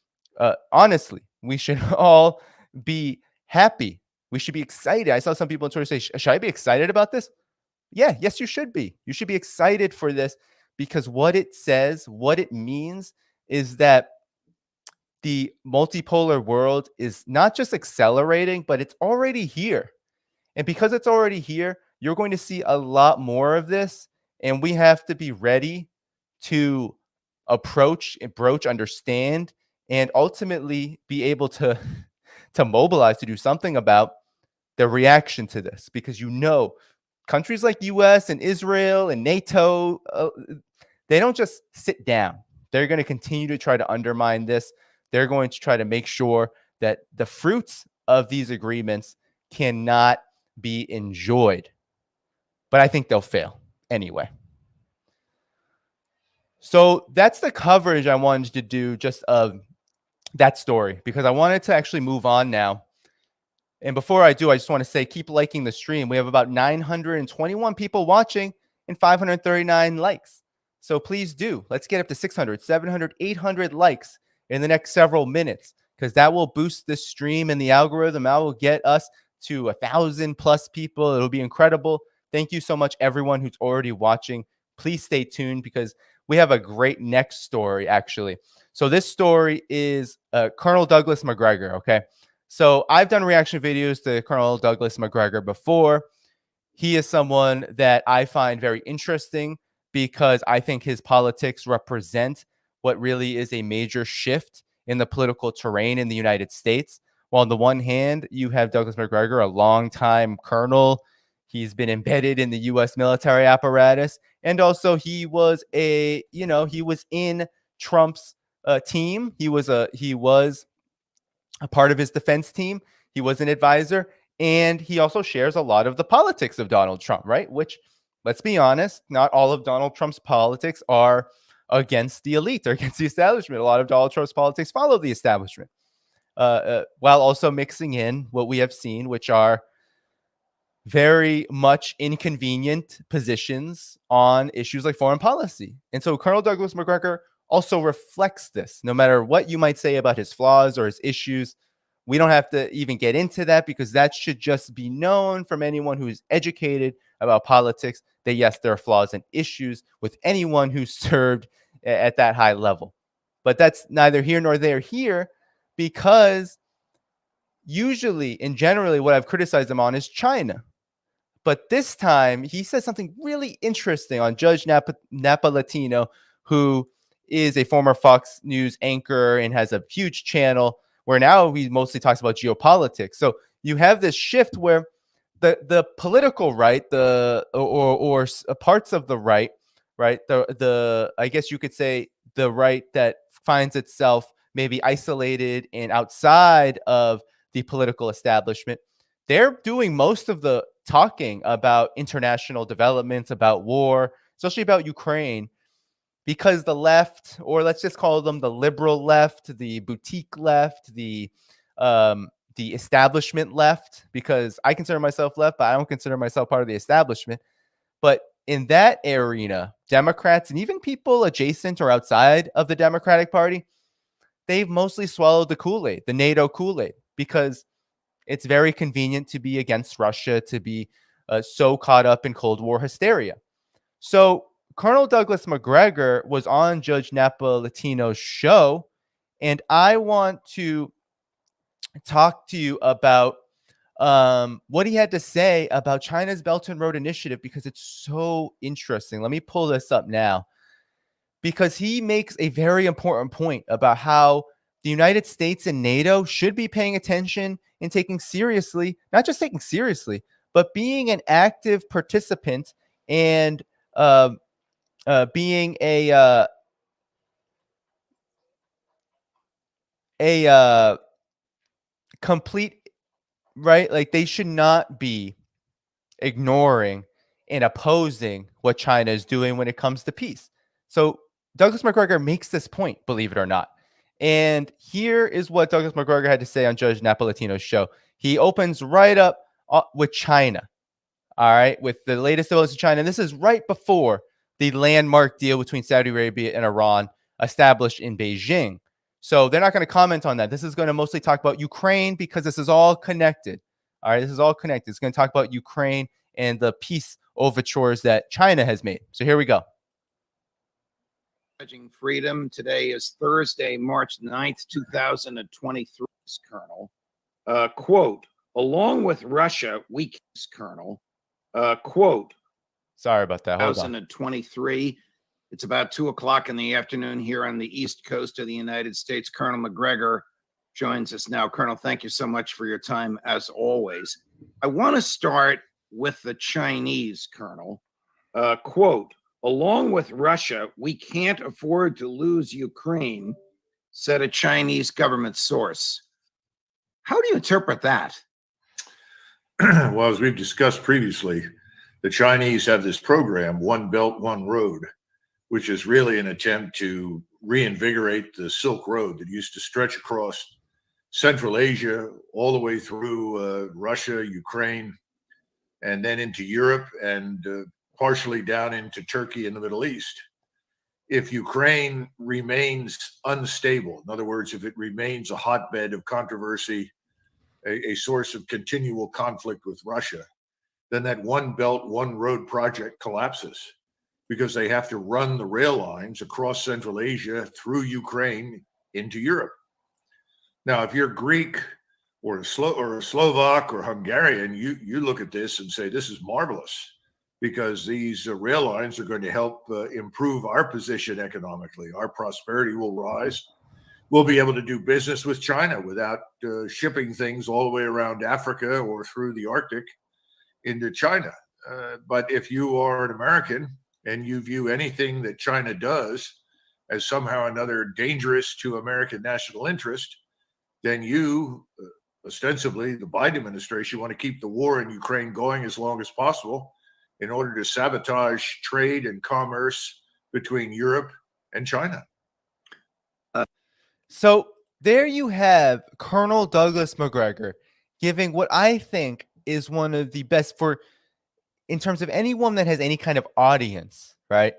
honestly, we should all be happy. We should be excited. I saw some people on Twitter say, should I be excited about this? Yeah, yes, you should be. You should be excited for this, because what it says, what it means is that the multipolar world is not just accelerating, but it's already here. And because it's already here, you're going to see a lot more of this. And we have to be ready to approach, broach, understand, and ultimately be able to mobilize, to do something about the reaction to this. Because countries like US and Israel and NATO, they don't just sit down. They're going to continue to try to undermine this. They're going to try to make sure that the fruits of these agreements cannot be enjoyed. But I think they'll fail anyway. So that's the coverage I wanted to do just of that story, because I wanted to actually move on now. And before I do, I just want to say, keep liking the stream. We have about 921 people watching and 539 likes. So please do. Let's get up to 600, 700, 800 likes in the next several minutes, because that will boost the stream and the algorithm. That will get us to 1,000+ people. It'll be incredible. Thank you so much, everyone who's already watching. Please stay tuned, because we have a great next story, actually. So this story is Colonel Douglas Macgregor, okay? So I've done reaction videos to Colonel Douglas Macgregor before. He is someone that I find very interesting, because I think his politics represent what really is a major shift in the political terrain in the United States. While on the one hand, you have Douglas Macgregor, a longtime colonel. He's been embedded in the U.S. military apparatus. And also he was he was in Trump's team. He was a part of his defense team. He was an advisor. And he also shares a lot of the politics of Donald Trump, right? Which, let's be honest, not all of Donald Trump's politics are against the elite or against the establishment. A lot of Donald Trump's politics follow the establishment, while also mixing in what we have seen, which are very much inconvenient positions on issues like foreign policy. And so Colonel Douglas Macgregor also reflects this. No matter what you might say about his flaws or his issues, we don't have to even get into that, because that should just be known from anyone who is educated about politics, that yes, there are flaws and issues with anyone who served at that high level. But that's neither here nor there here, because usually and generally what I've criticized him on is China. But this time he says something really interesting on Judge Napolitano, who is a former Fox News anchor and has a huge channel where now he mostly talks about geopolitics. So you have this shift where the political right, or parts of the right, the I guess you could say the right that finds itself maybe isolated and outside of the political establishment, they're doing most of the talking about international developments, about war, especially about Ukraine, because the left, or let's just call them the liberal left, the boutique left, the establishment left, because I consider myself left, but I don't consider myself part of the establishment. But in that arena, Democrats and even people adjacent or outside of the Democratic Party, they've mostly swallowed the Kool-Aid, the NATO Kool-Aid, because it's very convenient to be against Russia, to be so caught up in Cold War hysteria. So Colonel Douglas Macgregor was on Judge Napolitano's show, and I want to talk to you about what he had to say about China's Belt and Road Initiative, because it's so interesting. Let me pull this up now, because he makes a very important point about how the United States and NATO should be paying attention and taking seriously, not just taking seriously, but being an active participant and being a complete, right? Like, they should not be ignoring and opposing what China is doing when it comes to peace. So Douglas Macgregor makes this point, believe it or not. And here is what Douglas Macgregor had to say on Judge Napolitano's show. He opens right up with China, all right, with the latest developments in China. And this is right before the landmark deal between Saudi Arabia and Iran established in Beijing. So they're not going to comment on that. This is going to mostly talk about Ukraine, because this is all connected. All right, this is all connected. It's going to talk about Ukraine and the peace overtures that China has made. So here we go. Freedom. Today is Thursday, March 9th, 2023, Colonel. Quote, along with Russia, weakens, Colonel. Quote, sorry about that. Hold on. 2023. It's about 2:00 in the afternoon here on the East Coast of the United States. Colonel Macgregor joins us now. Colonel, thank you so much for your time, as always. I want to start with the Chinese, Colonel. Quote, along with Russia, we can't afford to lose Ukraine, said a Chinese government source. How do you interpret that? Well, as we've discussed previously, the Chinese have this program, One Belt, One Road, which is really an attempt to reinvigorate the Silk Road that used to stretch across Central Asia all the way through Russia, Ukraine, and then into Europe, and partially down into Turkey and the Middle East. If Ukraine remains unstable, in other words, if it remains a hotbed of controversy, a source of continual conflict with Russia, then that One Belt, One Road project collapses, because they have to run the rail lines across Central Asia through Ukraine into Europe. Now, if you're Greek or a Slovak or Hungarian, you look at this and say, this is marvelous, because these rail lines are going to help improve our position economically. Our prosperity will rise. We'll be able to do business with China without shipping things all the way around Africa or through the Arctic into China. But if you are an American and you view anything that China does as somehow or another dangerous to American national interest, then you, ostensibly the Biden administration, want to keep the war in Ukraine going as long as possible in order to sabotage trade and commerce between Europe and China. So there you have Colonel Douglas Macgregor giving what I think is one of the best in terms of anyone that has any kind of audience, right?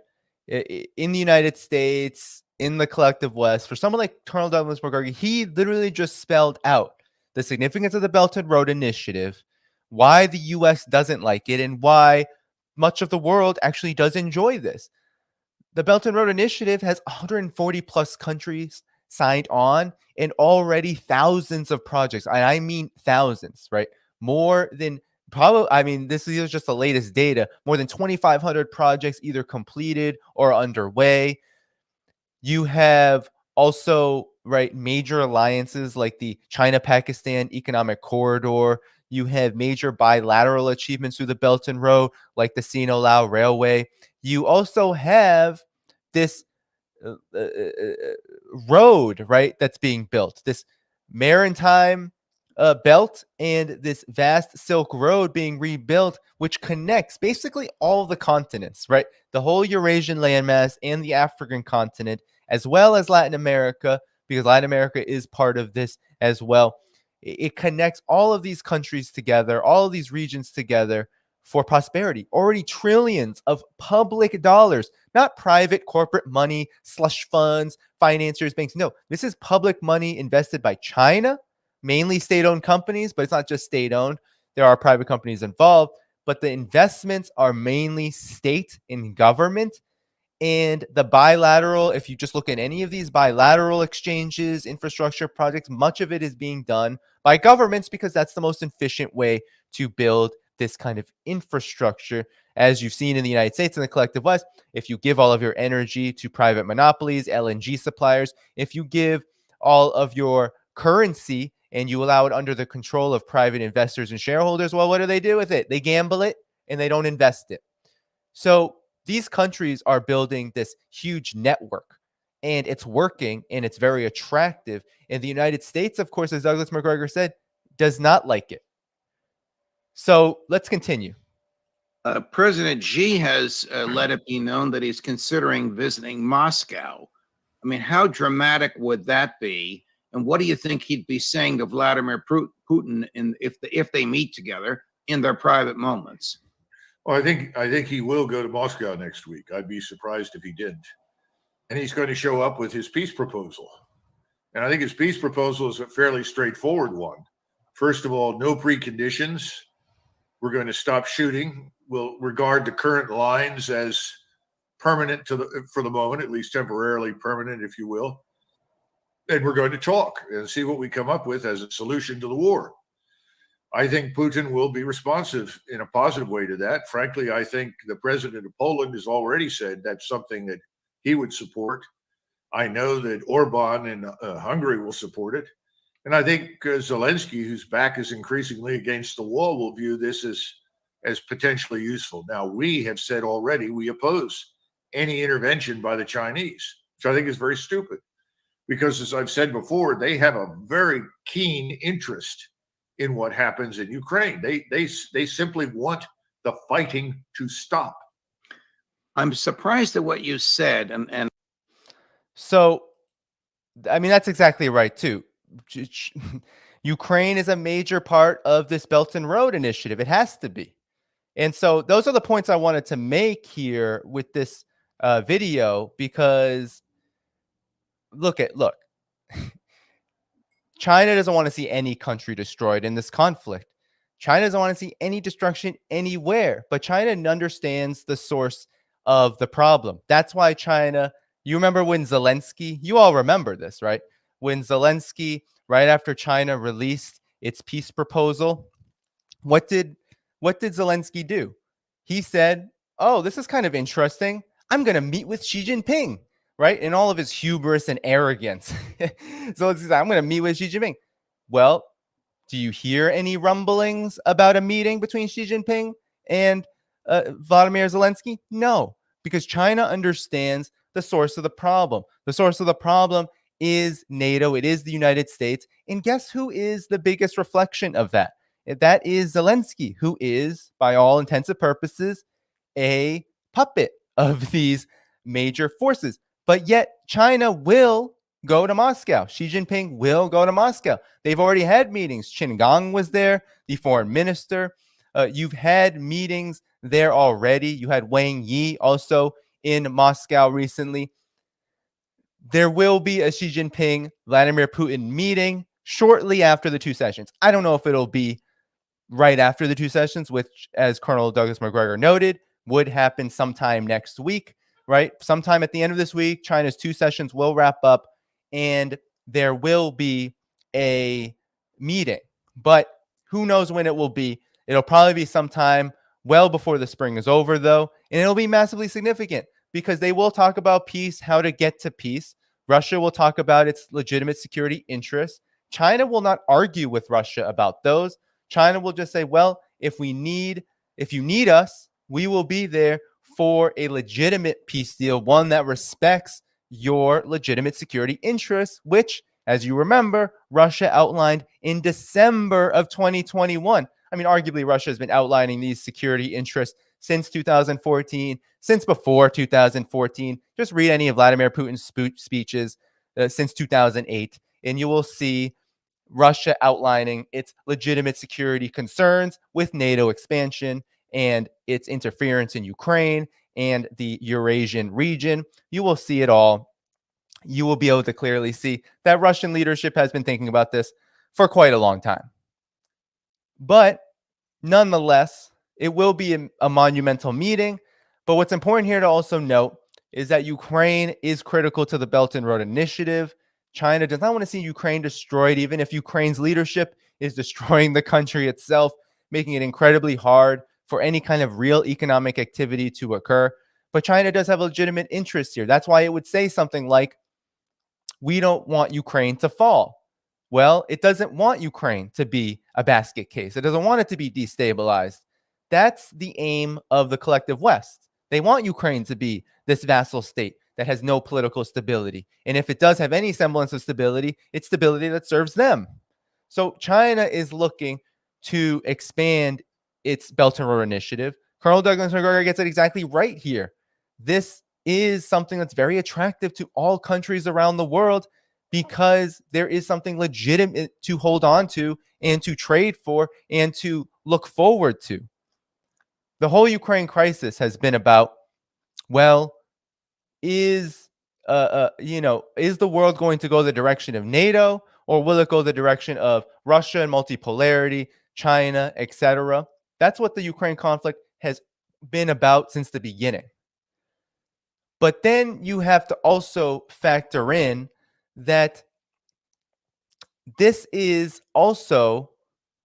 In the United States, in the collective West, for someone like Colonel Douglas Macgregor, he literally just spelled out the significance of the Belt and Road Initiative, why the U.S. doesn't like it, and why much of the world actually does enjoy this. The Belt and Road Initiative has 140 plus countries signed on and already thousands of projects. And I mean thousands, right? More than probably, I mean, this is just the latest data, more than 2,500 projects either completed or underway. You have also, right, major alliances like the China-Pakistan Economic Corridor. You have major bilateral achievements through the Belt and Road, like the Sino-Lao Railway. You also have this road, right, that's being built, this maritime belt and this vast Silk Road being rebuilt, which connects basically all the continents, right? The whole Eurasian landmass and the African continent, as well as Latin America, because Latin America is part of this as well. It connects all of these countries together, all of these regions together for prosperity. Already trillions of public dollars, not private corporate money, slush funds, financiers, banks. No, this is public money invested by China, mainly state-owned companies, but it's not just state-owned. There are private companies involved, but the investments are mainly state and government. And the bilateral, if you just look at any of these bilateral exchanges, infrastructure projects, much of it is being done by governments because that's the most efficient way to build this kind of infrastructure. As you've seen in the United States and the collective West, if you give all of your energy to private monopolies, LNG suppliers, if you give all of your currency and you allow it under the control of private investors and shareholders, well, what do they do with it? They gamble it and they don't invest it. So these countries are building this huge network and it's working and it's very attractive. And the United States, of course, as Douglas Macgregor said, does not like it. So let's continue. President Xi has let it be known that he's considering visiting Moscow. I mean, how dramatic would that be? And what do you think he'd be saying to Vladimir Putin if they meet together in their private moments? Well, I think he will go to Moscow next week. I'd be surprised if he didn't. And he's going to show up with his peace proposal. And I think his peace proposal is a fairly straightforward one. First of all, no preconditions. We're going to stop shooting. We'll regard the current lines as permanent for the moment, at least temporarily permanent, if you will. And we're going to talk and see what we come up with as a solution to the war. I think Putin will be responsive in a positive way to that. Frankly, I think the president of Poland has already said that's something that he would support. I know that Orban in Hungary will support it. And I think Zelensky, whose back is increasingly against the wall, will view this as potentially useful. Now, we have said already we oppose any intervention by the Chinese, which I think is very stupid. Because as I've said before, they have a very keen interest in what happens in Ukraine. They simply want the fighting to stop. I'm surprised at what you said. And So, I mean, that's exactly right, too. Ukraine is a major part of this Belt and Road Initiative. It has to be. And so those are the points I wanted to make here with this video, because look, China doesn't want to see any country destroyed in this conflict. China doesn't want to see any destruction anywhere, but China understands the source of the problem. That's why China, you remember when Zelensky, you all remember this, right? When Zelensky, right after China released its peace proposal, what did Zelensky do? He said, oh, this is kind of interesting. I'm going to meet with Xi Jinping, right? In all of his hubris and arrogance. Zelensky said, I'm going to meet with Xi Jinping. Well, do you hear any rumblings about a meeting between Xi Jinping and Vladimir Zelensky? No, because China understands the source of the problem. The source of the problem is NATO. It is the United States. And guess who is the biggest reflection of that? That is Zelensky, who is, by all intents and purposes, a puppet of these major forces. But yet China will go to Moscow. Xi Jinping will go to Moscow. They've already had meetings. Qin Gang was there, the foreign minister. You've had meetings there already. You had Wang Yi also in Moscow recently. There will be a Xi Jinping, Vladimir Putin meeting shortly after the two sessions. I don't know if it'll be right after the two sessions, which, as Colonel Douglas Macgregor noted, would happen sometime next week, right? Sometime at the end of this week, China's two sessions will wrap up and there will be a meeting. But who knows when it will be? It'll probably be sometime well before the spring is over, though, and it'll be massively significant because they will talk about peace, how to get to peace. Russia will talk about its legitimate security interests. China will not argue with Russia about those. China will just say, well, if you need us, we will be there for a legitimate peace deal, one that respects your legitimate security interests, which, as you remember, Russia outlined in December of 2021. I mean, arguably, Russia has been outlining these security interests since 2014, since before 2014. Just read any of Vladimir Putin's speeches since 2008, and you will see Russia outlining its legitimate security concerns with NATO expansion and its interference in Ukraine and the Eurasian region. You will see it all. You will be able to clearly see that Russian leadership has been thinking about this for quite a long time. But nonetheless, it will be a monumental meeting. But what's important here to also note is that Ukraine is critical to the Belt and Road Initiative. China does not want to see Ukraine destroyed, even if Ukraine's leadership is destroying the country itself, making it incredibly hard for any kind of real economic activity to occur. But China does have a legitimate interest here. That's why it would say something like, we don't want Ukraine to fall. Well, it doesn't want Ukraine to be a basket case. It doesn't want it to be destabilized. That's the aim of the collective West. They want Ukraine to be this vassal state that has no political stability. And if it does have any semblance of stability, it's stability that serves them. So China is looking to expand its Belt and Road Initiative. Colonel Douglas Macgregor gets it exactly right here. This is something that's very attractive to all countries around the world because there is something legitimate to hold on to and to trade for and to look forward to. The whole Ukraine crisis has been about, well, is the world going to go the direction of NATO, or will it go the direction of Russia and multipolarity, China, etc.? That's what the Ukraine conflict has been about since the beginning. But then you have to also factor in that this is also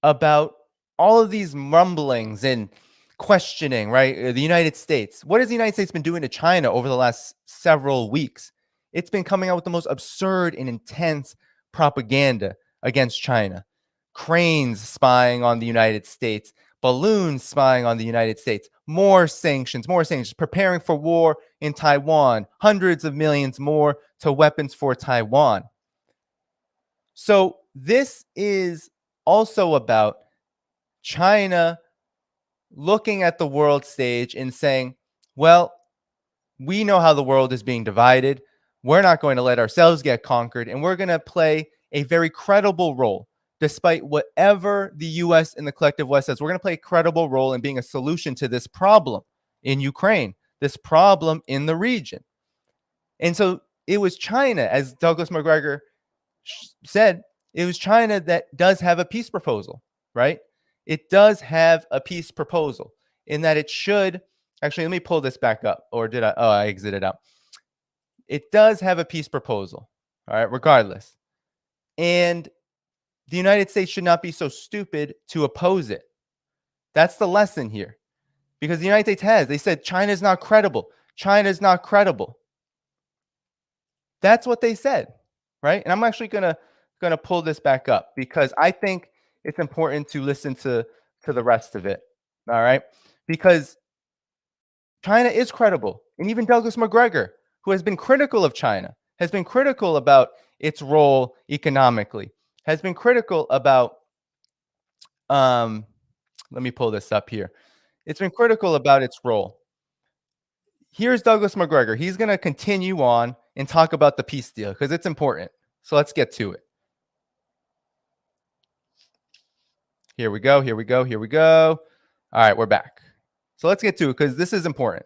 about all of these rumblings and questioning, right? The United States. What has the United States been doing to China over the last several weeks? It's been coming out with the most absurd and intense propaganda against China. Cranes spying on the United States, balloons spying on the United States, more sanctions, preparing for war in Taiwan, hundreds of millions more to weapons for Taiwan. So this is also about China looking at the world stage and saying, well, we know how the world is being divided. We're not going to let ourselves get conquered, and we're going to play a very credible role. Despite whatever the U.S. and the collective West says, we're going to play a credible role in being a solution to this problem in Ukraine, this problem in the region. And so it was China, as Douglas Macgregor said, it was China that does have a peace proposal, right? It does have a peace proposal in that it should, actually, let me pull this back up, or did I? Oh, I exited out. It does have a peace proposal, all right, regardless. And the United States should not be so stupid to oppose it. That's the lesson here. Because the United States they said, China is not credible. China is not credible. That's what they said, right? And I'm actually gonna pull this back up because I think it's important to listen to the rest of it, all right? Because China is credible. And even Douglas Macgregor, who has been critical of China, has been critical about its role economically, has been critical about, let me pull this up here. It's been critical about its role. Here's Douglas Macgregor. He's going to continue on and talk about the peace deal because it's important. So let's get to it. Here we go. All right, we're back. So let's get to it because this is important.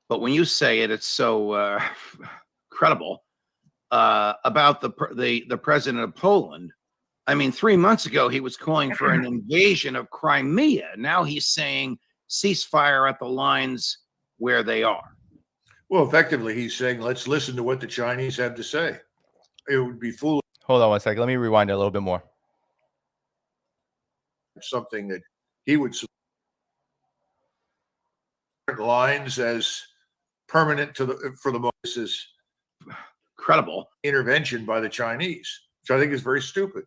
But when you say it, it's so credible about the president of Poland. I mean, 3 months ago, he was calling for an invasion of Crimea. Now he's saying ceasefire at the lines where they are. Well, effectively, he's saying, let's listen to what the Chinese have to say. It would be foolish. Hold on one second. Let me rewind it a little bit more. Something that he would support lines as permanent for the most is Credible intervention by the Chinese, which I think is very stupid.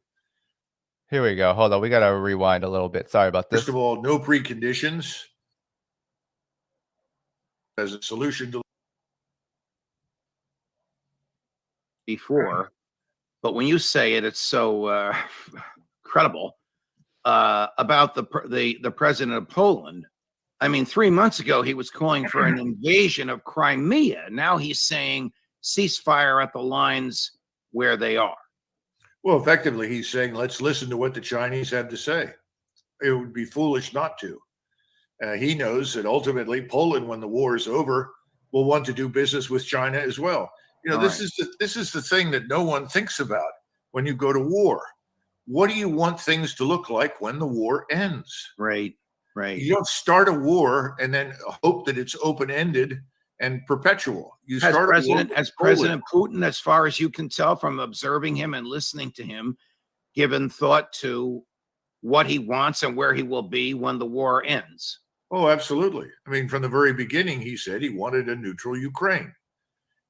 Here we go. Hold on. We got to rewind a little bit. Sorry about this. First of all, no preconditions as a solution to before, but when you say it, it's so credible about the president of Poland. I mean, 3 months ago, he was calling for an invasion of Crimea. Now he's saying ceasefire at the lines where they are. Well, effectively, he's saying, let's listen to what the Chinese have to say. It would be foolish not to. He knows that ultimately Poland, when the war is over, will want to do business with China as well. You know, this is the thing that no one thinks about when you go to war. What do you want things to look like when the war ends? Right. You don't start a war and then hope that it's open-ended and perpetual. You As start President Putin, as far as you can tell from observing him and listening to him, given thought to what he wants and where he will be when the war ends. Oh, absolutely. I mean, from the very beginning, he said he wanted a neutral Ukraine.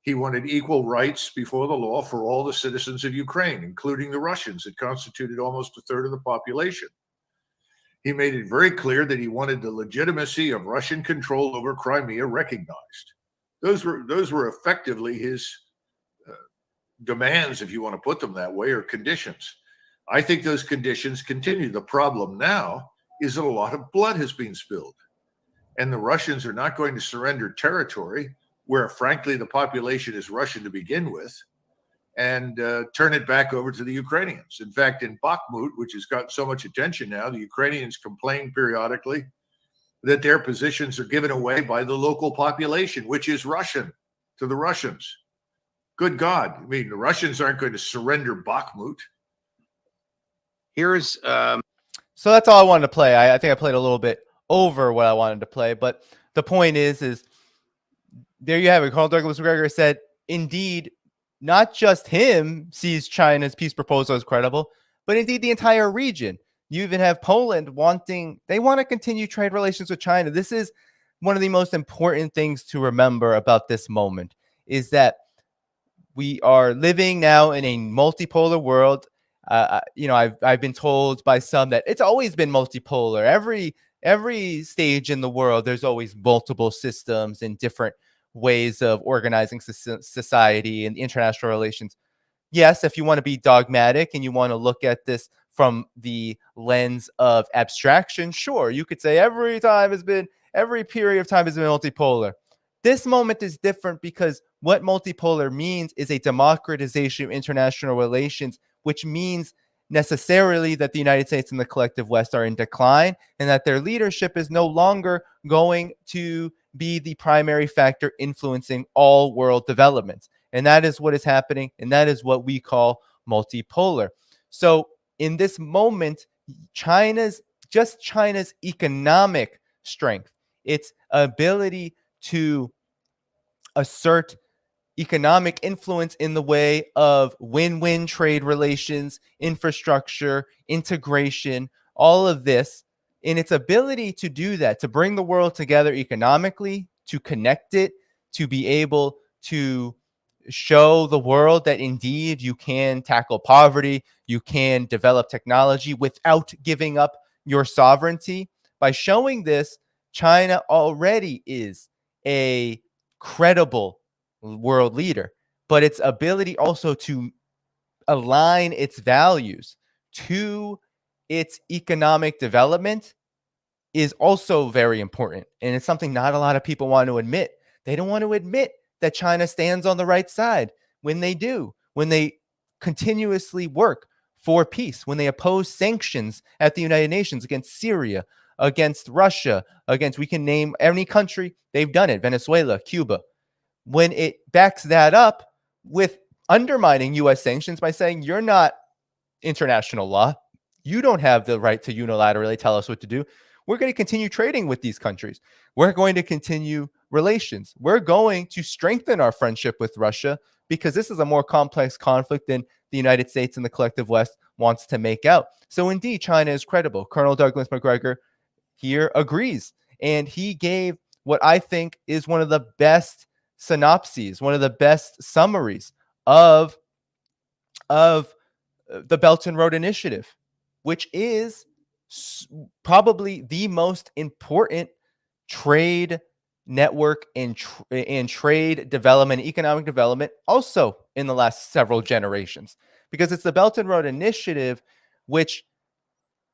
He wanted equal rights before the law for all the citizens of Ukraine, including the Russians that constituted almost a third of the population. He made it very clear that he wanted the legitimacy of Russian control over Crimea recognized. Those were effectively his demands, if you want to put them that way, or conditions. I think those conditions continue. The problem now is that a lot of blood has been spilled, and the Russians are not going to surrender territory where, frankly, the population is Russian to begin with, and turn it back over to the Ukrainians. In fact, in Bakhmut, which has gotten so much attention now, the Ukrainians complain periodically that their positions are given away by the local population, which is Russian, to the Russians. Good God. I mean, the Russians aren't going to surrender Bakhmut. Here's So that's all I wanted to play. I think I played a little bit over what I wanted to play, but the point is there you have it. Carl Douglas Macgregor said, indeed, not just him sees China's peace proposal as credible, but indeed the entire region. You even have Poland they want to continue trade relations with China. This is one of the most important things to remember about this moment, is that we are living now in a multipolar world. I've been told by some that it's always been multipolar. Every stage in the world, there's always multiple systems and different ways of organizing society and international relations. Yes, if you want to be dogmatic and you want to look at this from the lens of abstraction, sure, you could say every period of time has been multipolar. This moment is different because what multipolar means is a democratization of international relations, which means necessarily that the United States and the collective West are in decline and that their leadership is no longer going to be the primary factor influencing all world developments. And that is what is happening, and that is what we call multipolar. So in this moment, China's economic strength, its ability to assert economic influence in the way of win-win trade relations, infrastructure, integration, all of this, in its ability to do that, to bring the world together economically, to connect it, to be able to show the world that indeed you can tackle poverty, you can develop technology without giving up your sovereignty. By showing this, China already is a credible world leader, but its ability also to align its values to its economic development is also very important. And it's something not a lot of people want to admit. They don't want to admit that China stands on the right side when they do, when they continuously work for peace, when they oppose sanctions at the United Nations against Syria, against Russia, against, we can name any country, they've done it, Venezuela, Cuba. When it backs that up with undermining U.S. sanctions by saying you're not international law, you don't have the right to unilaterally tell us what to do, we're going to continue trading with these countries. We're going to continue relations. We're going to strengthen our friendship with Russia because this is a more complex conflict than the United States and the collective West wants to make out. So indeed, China is credible. Colonel Douglas Macgregor here agrees. And he gave what I think is one of the best synopses, one of the best summaries of the Belt and Road Initiative, which is probably the most important trade network and trade development, economic development, also in the last several generations, because it's the Belt and Road Initiative, which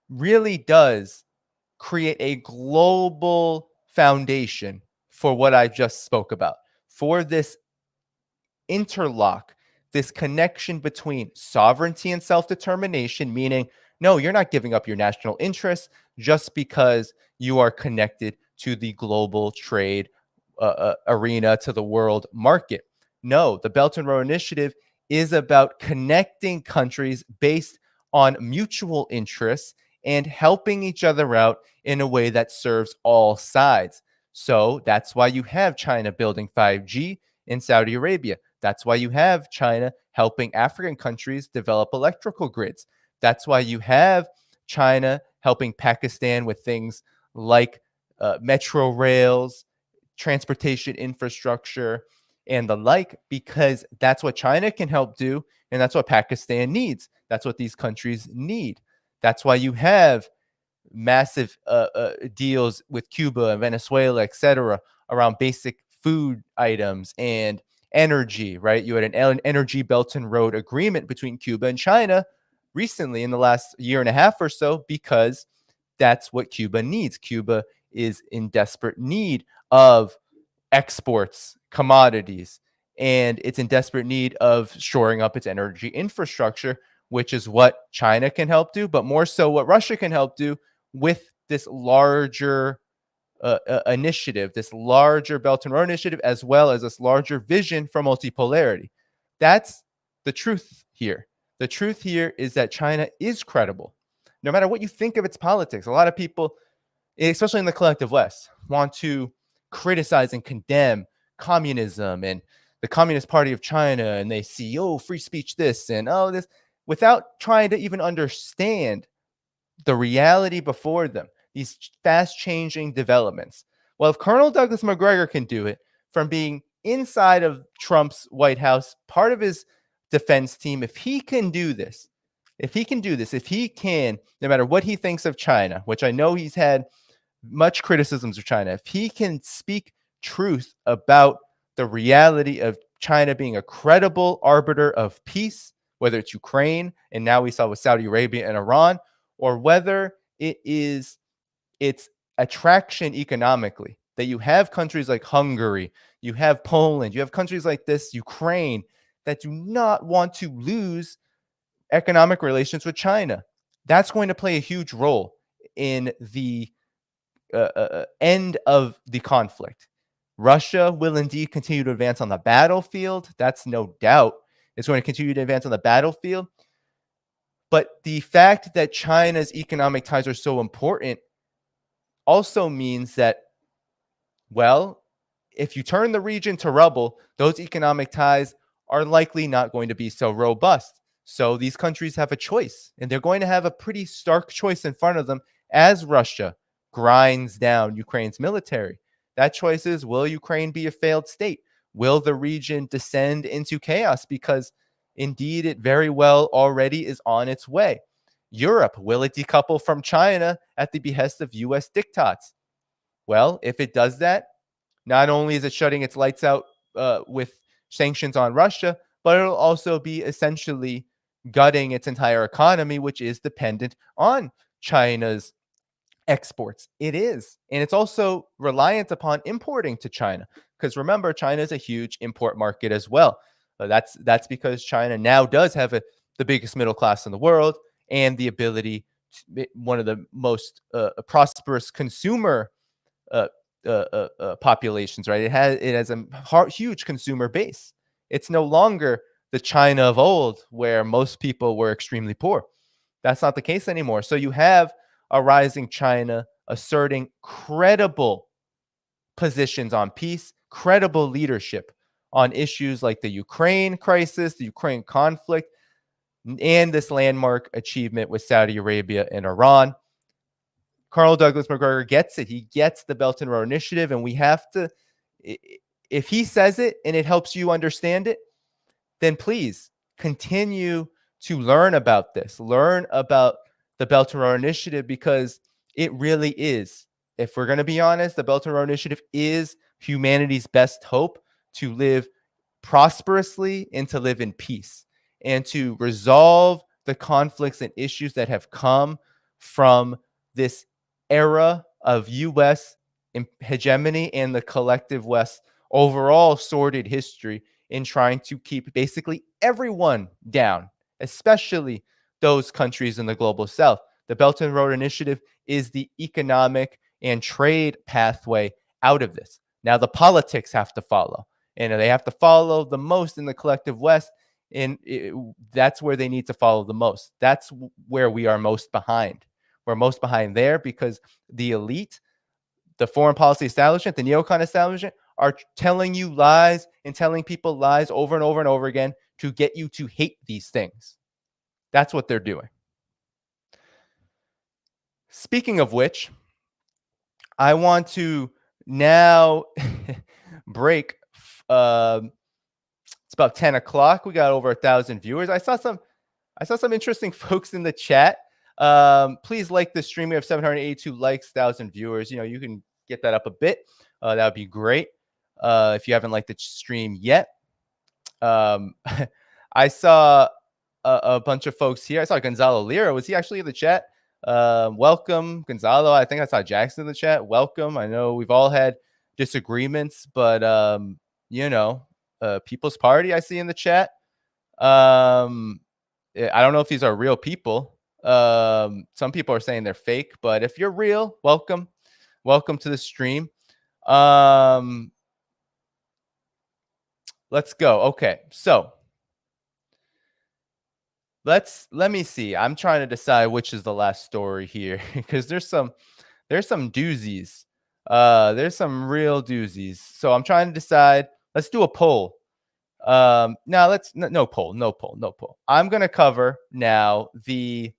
really does create a global foundation for what I just spoke about, for this interlock, this connection between sovereignty and self-determination, meaning, no, you're not giving up your national interests just because you are connected to the global trade arena, to the world market. No, the Belt and Road Initiative is about connecting countries based on mutual interests and helping each other out in a way that serves all sides. So that's why you have China building 5G in Saudi Arabia. That's why you have China helping African countries develop electrical grids. That's why you have China helping Pakistan with things like metro rails, transportation infrastructure, and the like, because that's what China can help do, and that's what Pakistan needs. That's what these countries need. That's why you have massive deals with Cuba and Venezuela, etc., around basic food items and energy, right? You had an energy Belt and Road agreement between Cuba and China recently in the last year and a half or so, because that's what Cuba needs. Cuba is in desperate need of exports, commodities, and it's in desperate need of shoring up its energy infrastructure, which is what China can help do, but more so what Russia can help do with this larger initiative, this larger Belt and Road Initiative, as well as this larger vision for multipolarity. That's the truth here. The truth here is that China is credible. No matter what you think of its politics, a lot of people, especially in the collective West, want to criticize and condemn communism and the Communist Party of China, and they see, oh, free speech this and oh, this, without trying to even understand the reality before them, these fast changing developments. Well, if Colonel Douglas Macgregor can do it from being inside of Trump's White House, part of his defense team, if he can do this, if he can, no matter what he thinks of China, which I know he's had much criticisms of China, if he can speak truth about the reality of China being a credible arbiter of peace, whether it's Ukraine, and now we saw with Saudi Arabia and Iran, or whether it is its attraction economically, that you have countries like Hungary, you have Poland, you have countries like this, Ukraine, that do not want to lose economic relations with China. That's going to play a huge role in the end of the conflict. Russia will indeed continue to advance on the battlefield. That's no doubt. It's going to continue to advance on the battlefield. But the fact that China's economic ties are so important also means that, well, if you turn the region to rubble, those economic ties are likely not going to be so robust. So these countries have a choice, and they're going to have a pretty stark choice in front of them as Russia grinds down Ukraine's military. That choice is, will Ukraine be a failed state? Will the region descend into chaos? Because indeed, it very well already is on its way. Europe, will it decouple from China at the behest of U.S. diktats? Well, if it does that, not only is it shutting its lights out with sanctions on Russia, but it'll also be essentially gutting its entire economy, which is dependent on China's exports. It is. And it's also reliant upon importing to China. Because remember, China is a huge import market as well. That's because China now does have the biggest middle class in the world and the ability to, one of the most prosperous consumer populations, right? It has a huge consumer base. It's no longer the China of old where most people were extremely poor. That's not the case anymore. So you have a rising China asserting credible positions on peace, credible leadership on issues like the Ukraine crisis, the Ukraine conflict, and this landmark achievement with Saudi Arabia and Iran. Colonel Douglas Macgregor gets it. He gets the Belt and Road Initiative, and we have to, if he says it and it helps you understand it, then please continue to learn about this. Learn about the Belt and Road Initiative, because it really is, if we're going to be honest, the Belt and Road Initiative is humanity's best hope to live prosperously and to live in peace and to resolve the conflicts and issues that have come from this era of U.S. hegemony and the collective West overall sordid history in trying to keep basically everyone down, especially those countries in the global South. The Belt and Road Initiative is the economic and trade pathway out of this. Now the politics have to follow, and they have to follow the most in the collective West, and that's where they need to follow the most. That's where we are most behind. We're most behind there because the elite, the foreign policy establishment, the neocon establishment are telling you lies and telling people lies over and over and over again to get you to hate these things. That's what they're doing. Speaking of which, I want to now break. It's about 10 o'clock. We got over 1,000 viewers. I saw some interesting folks in the chat. Please like the stream. We have 782 likes, 1,000 viewers. You can get that up a bit. That would be great. If you haven't liked the stream yet. I saw a bunch of folks here. I saw Gonzalo Lira. Was he actually in the chat? Welcome, Gonzalo. I think I saw Jackson in the chat. Welcome. I know we've all had disagreements, but People's Party I see in the chat. I don't know if these are real people. Some people are saying they're fake, but if you're real, welcome to the stream. Let's go. Okay, so let me see. I'm trying to decide which is the last story here because there's some doozies. There's some real doozies. So I'm trying to decide. Let's do a poll. Now no poll. I'm gonna cover now the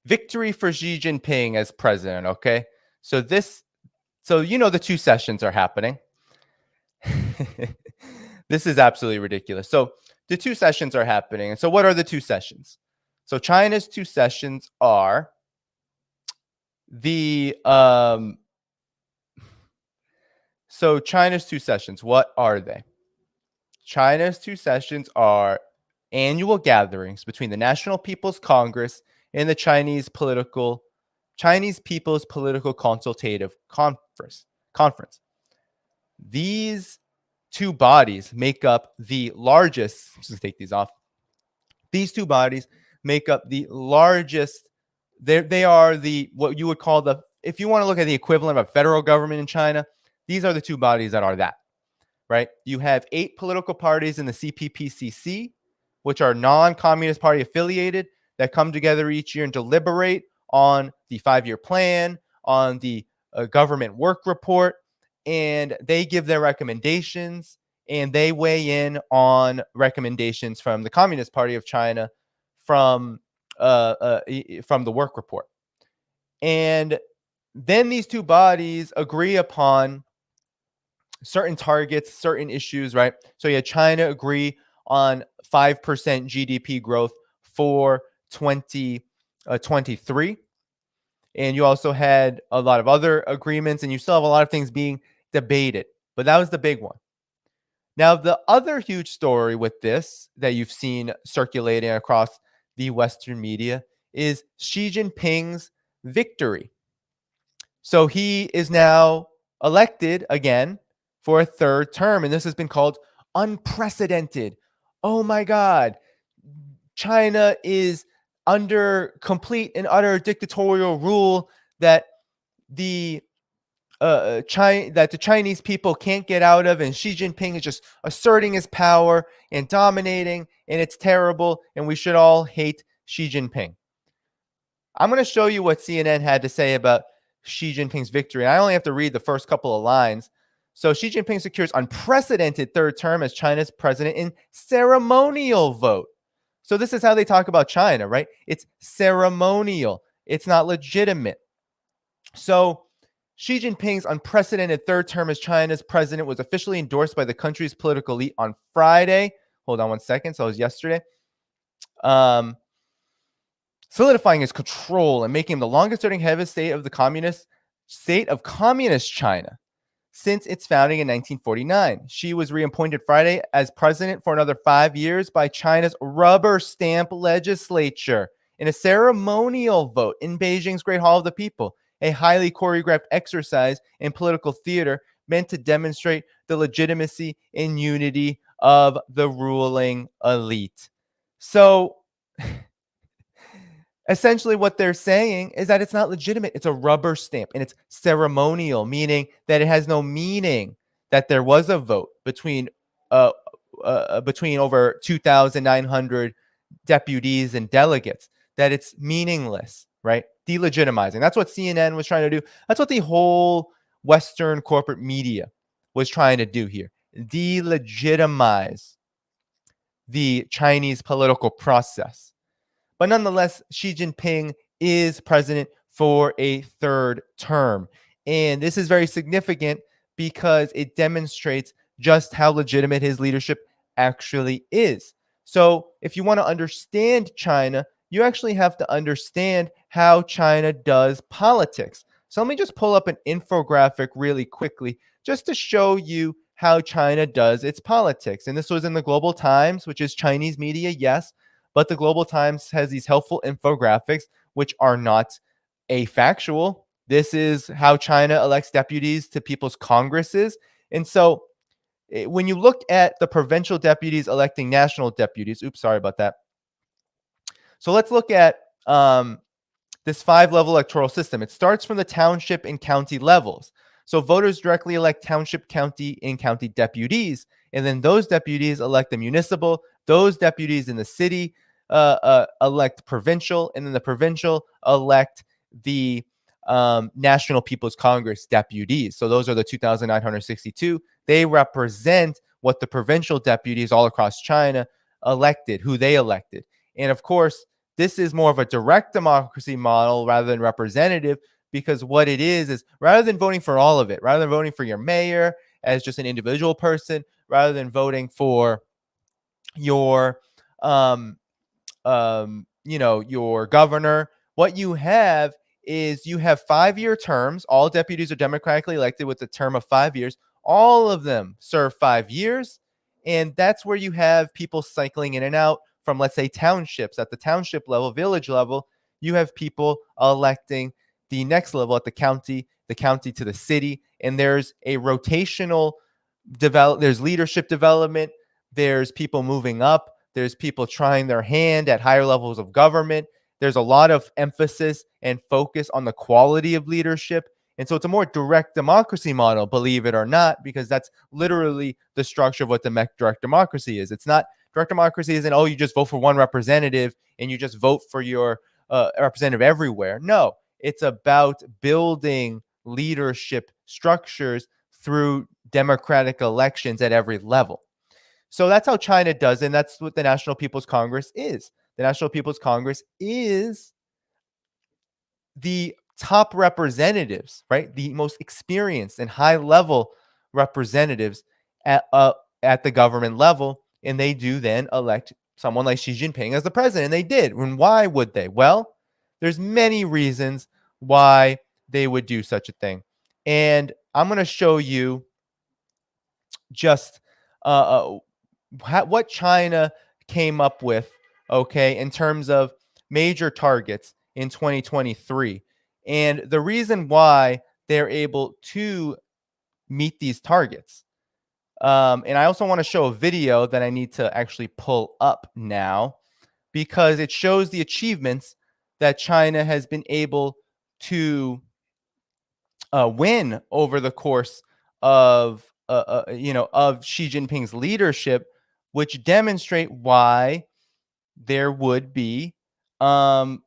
victory for Xi Jinping as president. Okay, so the two sessions are happening. This is absolutely ridiculous. So the two sessions are happening. And so what are the two sessions? So China's two sessions are China's two sessions, what are they? China's two sessions are annual gatherings between the National People's Congress and the Chinese People's Political Consultative Conference. These two bodies make up the largest. I'm just gonna take these off. These two bodies make up the largest. They are what you would call if you want to look at the equivalent of a federal government in China, these are the two bodies that are that, right? You have 8 political parties in the CPPCC, which are non-Communist Party affiliated, that come together each year and deliberate on the 5-year plan, on the government work report, and they give their recommendations, and they weigh in on recommendations from the Communist Party of China from the work report. And then these two bodies agree upon certain targets, certain issues, right? So yeah, China agree on 5% GDP growth for 2023. And you also had a lot of other agreements, and you still have a lot of things being debated. But that was the big one. Now, the other huge story with this that you've seen circulating across the Western media is Xi Jinping's victory. So he is now elected again for a third term, and this has been called unprecedented. Oh my God. China is under complete and utter dictatorial rule, that the that the Chinese people can't get out of, and Xi Jinping is just asserting his power and dominating, and it's terrible, and we should all hate Xi Jinping. I'm going to show you what CNN had to say about Xi Jinping's victory. And I only have to read the first couple of lines. So Xi Jinping secures unprecedented third term as China's president in ceremonial vote. So this is how they talk about China, right? It's ceremonial. It's not legitimate. So Xi Jinping's unprecedented third term as China's president was officially endorsed by the country's political elite on Friday. Hold on one second. So it was yesterday. Solidifying his control and making him the longest-serving head of state of communist China since its founding in 1949. Xi was reappointed Friday as president for another 5 years by China's rubber stamp legislature in a ceremonial vote in Beijing's Great Hall of the People, a highly choreographed exercise in political theater meant to demonstrate the legitimacy and unity of the ruling elite. So essentially what they're saying is that it's not legitimate. It's a rubber stamp, and it's ceremonial, meaning that it has no meaning that there was a vote between over 2,900 deputies and delegates, that it's meaningless, right? Delegitimizing. That's what CNN was trying to do. That's what the whole Western corporate media was trying to do here. Delegitimize the Chinese political process. But nonetheless, Xi Jinping is president for a third term. And this is very significant because it demonstrates just how legitimate his leadership actually is. So if you want to understand China, you actually have to understand how China does politics. So let me just pull up an infographic really quickly just to show you how China does its politics. And this was in the Global Times, which is Chinese media, yes, but the Global Times has these helpful infographics, which are not a factual. This is how China elects deputies to people's congresses. And so when you look at the provincial deputies electing national deputies, oops, sorry about that. So let's look at this 5-level electoral system. It starts from the township and county levels. So voters directly elect township, county, and county deputies. And then those deputies elect the municipal. Those deputies in the city elect provincial. And then the provincial elect the National People's Congress deputies. So those are the 2,962. They represent what the provincial deputies all across China elected, who they elected. And of course, this is more of a direct democracy model rather than representative, because what it is rather than voting for all of it, rather than voting for your mayor as just an individual person, rather than voting for your your governor, what you have is you have 5-year terms. All deputies are democratically elected with a term of 5 years. All of them serve 5 years. And that's where you have people cycling in and out from, let's say, townships. At the township level, village level, you have people electing the next level at the county to the city. And there's a rotational there's leadership development. There's people moving up. There's people trying their hand at higher levels of government. There's a lot of emphasis and focus on the quality of leadership. And so it's a more direct democracy model, believe it or not, because that's literally the structure of what the direct democracy is. It's not direct democracy isn't, oh, you just vote for one representative and you just vote for your representative everywhere. No, it's about building leadership structures through democratic elections at every level. So that's how China does, and that's what the National People's Congress is. The National People's Congress is the top representatives, right? The most experienced and high-level representatives at the government level, and they do then elect someone like Xi Jinping as the president, and they did. And why would they? Well, there's many reasons why they would do such a thing. And I'm going to show you just what China came up with, okay, in terms of major targets in 2023. And the reason why they're able to meet these targets. And I also want to show a video that I need to actually pull up now. because it shows the achievements that China has been able to win over the course of of Xi Jinping's leadership, which demonstrate why there would be so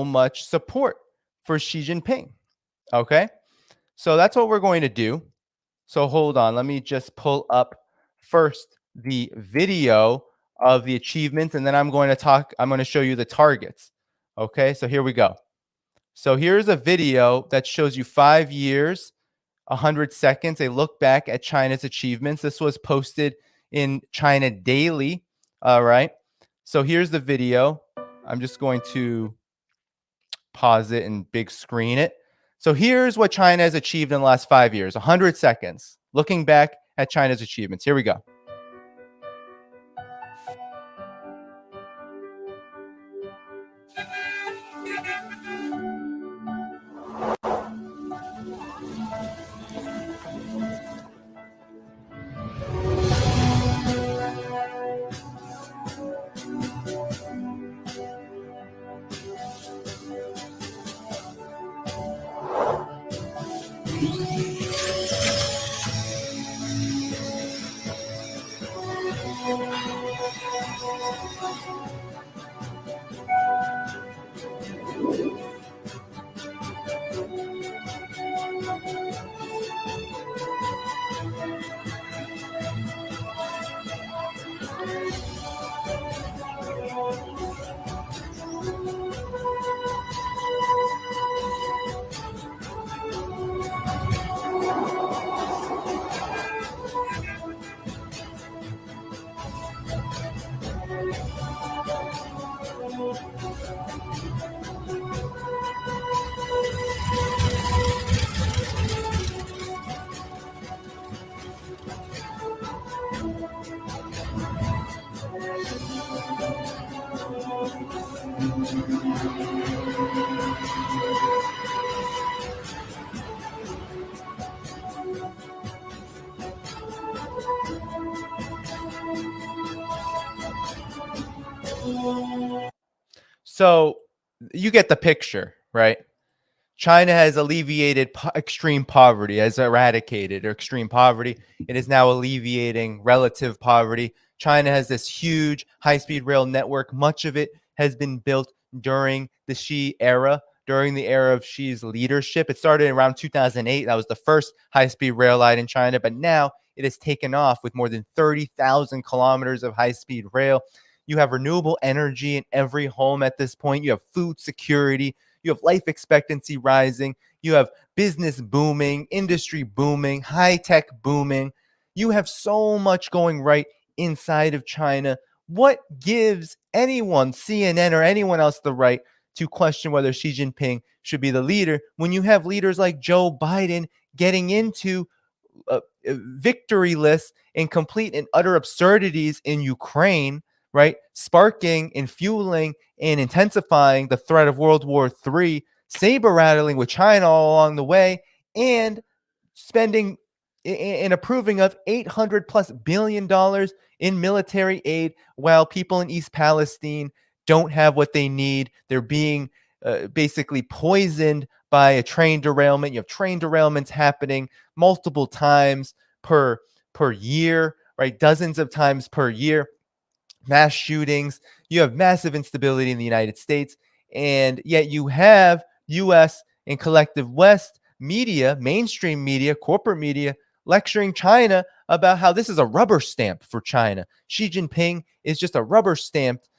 much support for Xi Jinping. Okay, so that's what we're going to do. So hold on, let me just pull up first the video of the achievements, and then I'm going to show you the targets. Okay, so here we go. So here's a video that shows you 5 years, 100 seconds, a look back at China's achievements. This was posted in China Daily. All right. So here's the video. I'm just going to pause it and big screen it. So here's what China has achieved in the last 5 years, 100 seconds, looking back at China's achievements. Here we go. So you get the picture, right? China has alleviated extreme poverty, has eradicated extreme poverty. It is now alleviating relative poverty. China has this huge high-speed rail network. Much of it has been built during the Xi era, during the era of Xi's leadership. It started around 2008. That was the first high-speed rail line in China, but now it has taken off with more than 30,000 kilometers of high-speed rail. You have renewable energy in every home at this point. You have food security. You have life expectancy rising. You have business booming, industry booming, high tech booming. You have so much going right inside of China. What gives anyone, CNN or anyone else, the right to question whether Xi Jinping should be the leader when you have leaders like Joe Biden getting into victory lists and complete and utter absurdities in Ukraine, right? Sparking and fueling and intensifying the threat of World War III, saber rattling with China all along the way, and spending and approving of $800+ billion in military aid while people in East Palestine don't have what they need. They're being basically poisoned by a train derailment. You have train derailments happening multiple times per year, right? Dozens of times per year. Mass shootings. You have massive instability in the United States, and yet you have U.S. and collective West media, mainstream media, corporate media, lecturing China about how this is a rubber stamp for China. Xi Jinping is just a rubber stamped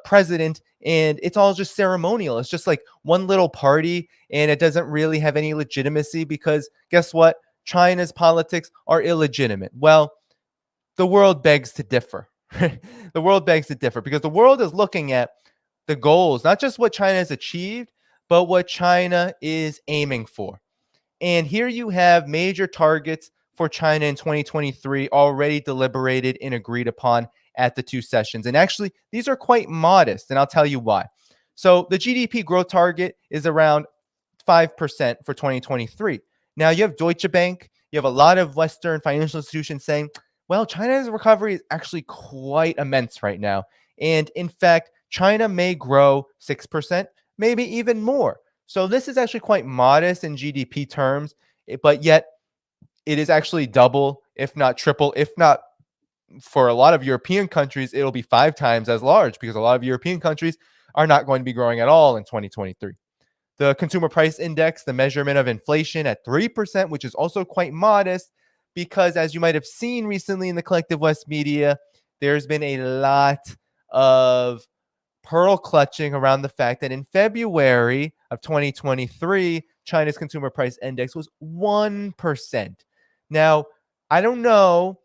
president, and it's all just ceremonial. It's just like one little party, and it doesn't really have any legitimacy because guess what? China's politics are illegitimate. Well, the world begs to differ. The world begs to differ because the world is looking at the goals, not just what China has achieved, but what China is aiming for. And here you have major targets for China in 2023 already deliberated and agreed upon at the two sessions. And actually, these are quite modest, and I'll tell you why. So the GDP growth target is around 5% for 2023. Now you have Deutsche Bank, you have a lot of Western financial institutions saying, Well, China's recovery is actually quite immense right now. And in fact, China may grow 6%, maybe even more. So this is actually quite modest in GDP terms, but yet it is actually double, if not triple, if not for a lot of European countries, it'll be 5 times as large because a lot of European countries are not going to be growing at all in 2023. The consumer price index, the measurement of inflation at 3%, which is also quite modest because, as you might have seen recently in the Collective West media, there's been a lot of pearl clutching around the fact that in February of 2023, China's consumer price index was 1%. Now, I don't know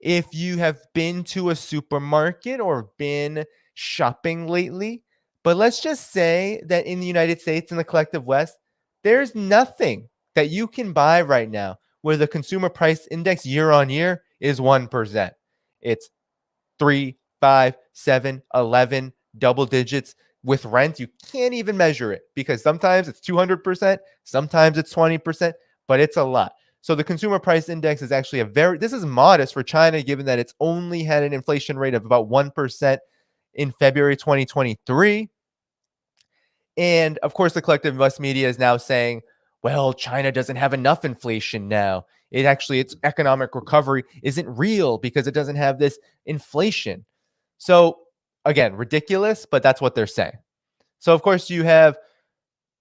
if you have been to a supermarket or been shopping lately, but let's just say that in the United States, in the Collective West, there's nothing that you can buy right now where the consumer price index year on year is 1%. It's 3, 5, 7, 11, double digits. With rent, you can't even measure it because sometimes it's 200%, sometimes it's 20%, but it's a lot. So the consumer price index is actually this is modest for China, given that it's only had an inflation rate of about 1% in February 2023. And of course, the Collective West media is now saying, well, China doesn't have enough inflation now. Its economic recovery isn't real because it doesn't have this inflation. So again, ridiculous, but that's what they're saying. So of course you have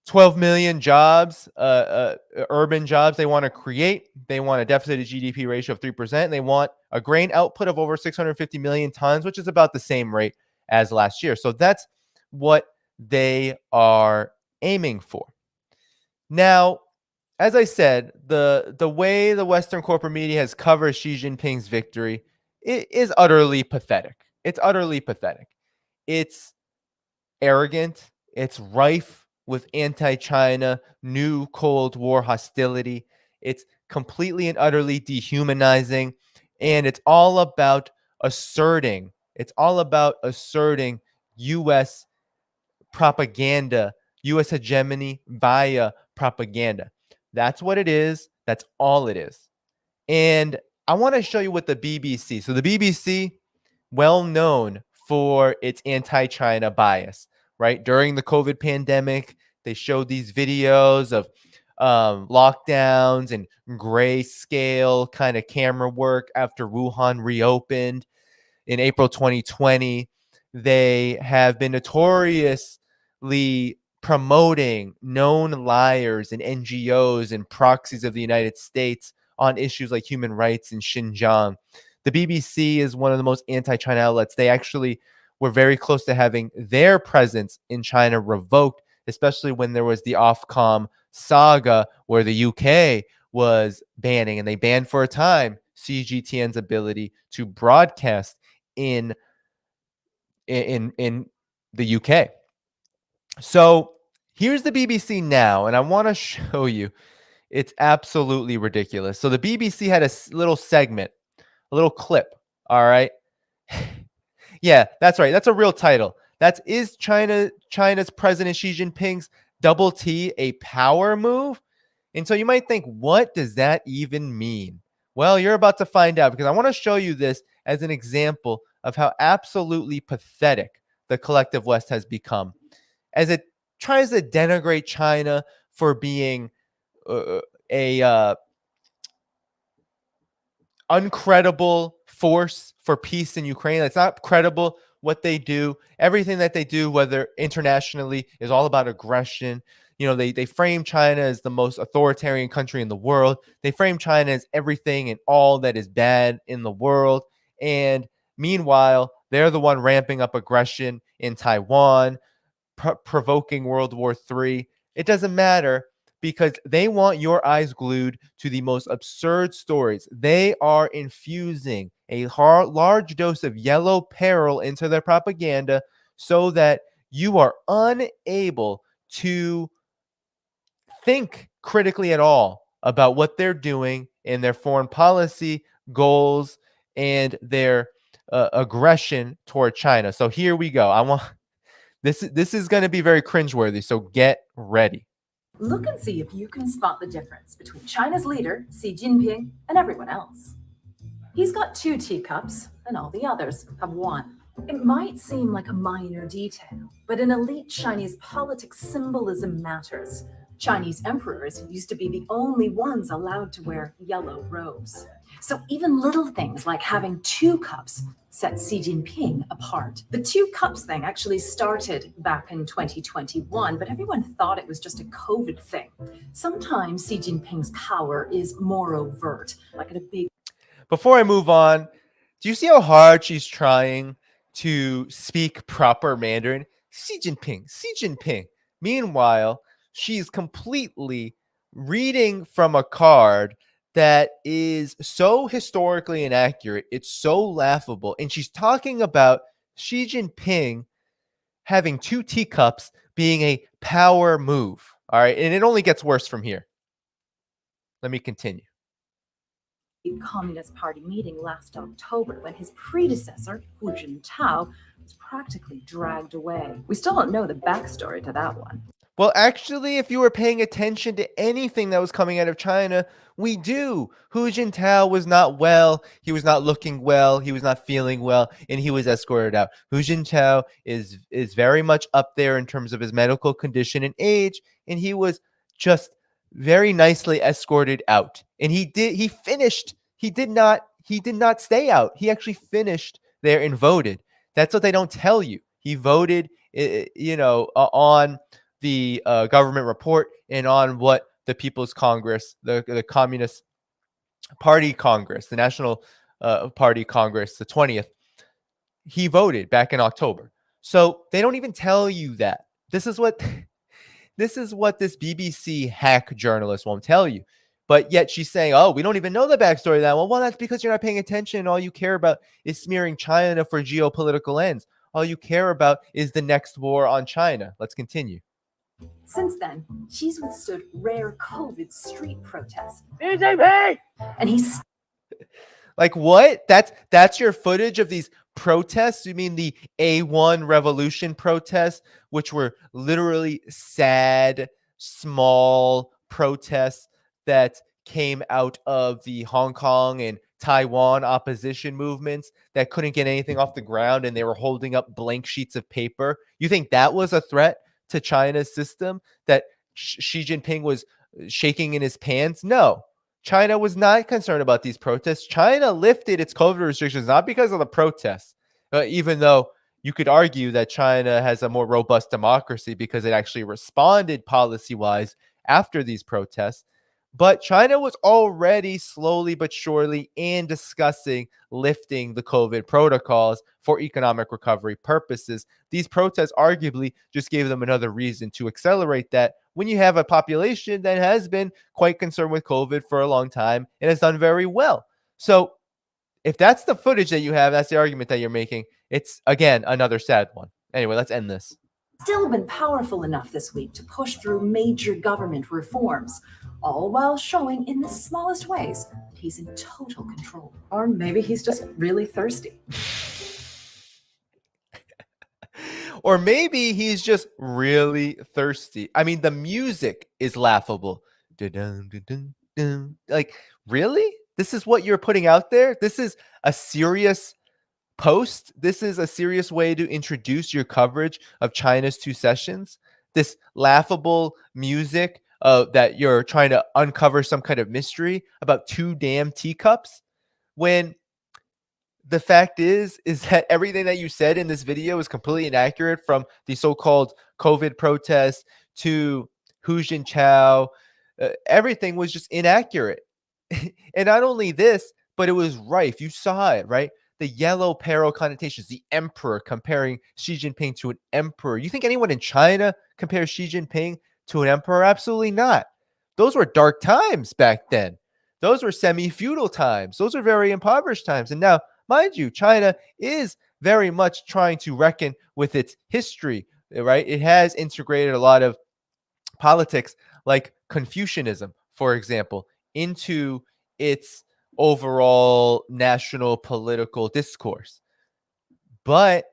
12 million jobs, urban jobs they want to create. They want a deficit to GDP ratio of 3%. And they want a grain output of over 650 million tons, which is about the same rate as last year. So that's what they are aiming for. Now, as I said, the way the Western corporate media has covered Xi Jinping's victory is utterly pathetic. It's utterly pathetic. It's arrogant. It's rife with anti-China, new Cold War hostility. It's completely and utterly dehumanizing. And it's all about asserting U.S. propaganda, U.S. hegemony via propaganda. That's what it is. That's all it is. And I want to show you what the BBC. So the BBC, well known for its anti-China bias, right? During the COVID pandemic, they showed these videos of lockdowns and grayscale kind of camera work after Wuhan reopened in April 2020. They have been notoriously promoting known liars and NGOs and proxies of the United States on issues like human rights in Xinjiang. The BBC is one of the most anti-China outlets. They actually were very close to having their presence in China revoked, especially when there was the Ofcom saga where the UK was banning, and they banned for a time CGTN's ability to broadcast in the UK. So here's the BBC now, and I want to show you. It's absolutely ridiculous. So the BBC had a little segment, a little clip. All right. Yeah, that's right. That's a real title. Is China's President Xi Jinping's double T a power move? And so you might think, what does that even mean? Well, you're about to find out because I want to show you this as an example of how absolutely pathetic the Collective West has become as it tries to denigrate China for being a uncredible force for peace in Ukraine. It's not credible what they do. Everything that they do, whether internationally, is all about aggression. You know, they frame China as the most authoritarian country in the world. They frame China as everything and all that is bad in the world. And meanwhile, they're the one ramping up aggression in Taiwan, provoking World War III. It doesn't matter because they want your eyes glued to the most absurd stories. They are infusing a large dose of yellow peril into their propaganda so that you are unable to think critically at all about what they're doing in their foreign policy goals and their aggression toward China. So here we go. This is going to be very cringeworthy, so get ready. Look and see if you can spot the difference between China's leader, Xi Jinping, and everyone else. He's got 2 teacups, and all the others have 1. It might seem like a minor detail, but in elite Chinese politics, symbolism matters. Chinese emperors used to be the only ones allowed to wear yellow robes. So even little things like having 2 cups set Xi Jinping apart. The 2 cups thing actually started back in 2021, but everyone thought it was just a COVID thing. Sometimes Xi Jinping's power is more overt, like at a big. Before I move on, do you see how hard she's trying to speak proper Mandarin? Xi Jinping, Xi Jinping. Meanwhile, she's completely reading from a card that is so historically inaccurate. It's so laughable. And she's talking about Xi Jinping having 2 teacups being a power move. All right. And it only gets worse from here. Let me continue. Communist Party meeting last October when his predecessor, Hu Jintao, was practically dragged away. We still don't know the backstory to that one. Well, actually, if you were paying attention to anything that was coming out of China, we do. Hu Jintao was not well. He was not looking well. He was not feeling well, and he was escorted out. Hu Jintao is very much up there in terms of his medical condition and age, and he was just very nicely escorted out. And he finished. He did not stay out. He actually finished there and voted. That's what they don't tell you. He voted, on the government report and on what the People's Congress, the Communist Party Congress, the National Party Congress, the 20th, he voted back in October. So they don't even tell you that. This is what this BBC hack journalist won't tell you. But yet she's saying, oh, we don't even know the backstory of that one. Well, that's because you're not paying attention. All you care about is smearing China for geopolitical ends. All you care about is the next war on China. Let's continue. Since then, she's withstood rare COVID street protests. BJP! And he's like what? That's your footage of these protests? You mean the A1 revolution protests, which were literally sad, small protests that came out of the Hong Kong and Taiwan opposition movements that couldn't get anything off the ground and they were holding up blank sheets of paper? You think that was a threat to China's system, that Xi Jinping was shaking in his pants? No, China was not concerned about these protests. China lifted its COVID restrictions not because of the protests, even though you could argue that China has a more robust democracy because it actually responded policy-wise after these protests. But China was already slowly but surely discussing lifting the COVID protocols for economic recovery purposes. These protests arguably just gave them another reason to accelerate that when you have a population that has been quite concerned with COVID for a long time and has done very well. So if that's the footage that you have, that's the argument that you're making, it's, again, another sad one. Anyway, let's end this. Still been powerful enough this week to push through major government reforms, all while showing in the smallest ways he's in total control. Or maybe he's just really thirsty. Or maybe he's just really thirsty. I mean, the music is laughable. Like, really? This is what you're putting out there? This is a serious post? This is a serious way to introduce your coverage of China's 2 sessions? This laughable music that you're trying to uncover some kind of mystery about 2 damn teacups, when the fact is that everything that you said in this video is completely inaccurate, from the so-called COVID protests to Hu Jintao. Everything was just inaccurate. And not only this, but it was rife. You saw it, right? The yellow peril connotations, the emperor, comparing Xi Jinping to an emperor. You think anyone in China compares Xi Jinping to an emperor? Absolutely not. Those were dark times back then. Those were semi-feudal times. Those are very impoverished times. And now, mind you, China is very much trying to reckon with its history, right? It has integrated a lot of politics like Confucianism, for example, into its overall national political discourse. But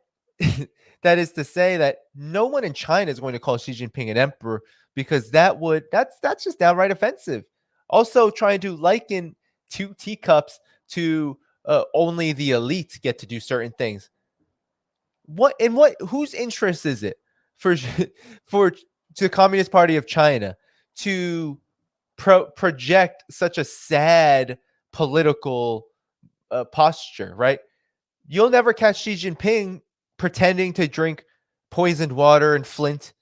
that is to say that no one in China is going to call Xi Jinping an emperor, because that's just downright offensive. Also, trying to liken 2 teacups to only the elite get to do certain things. Whose interest is it for for the Communist Party of China to project such a sad political posture, right? You'll never catch Xi Jinping pretending to drink poisoned water in Flint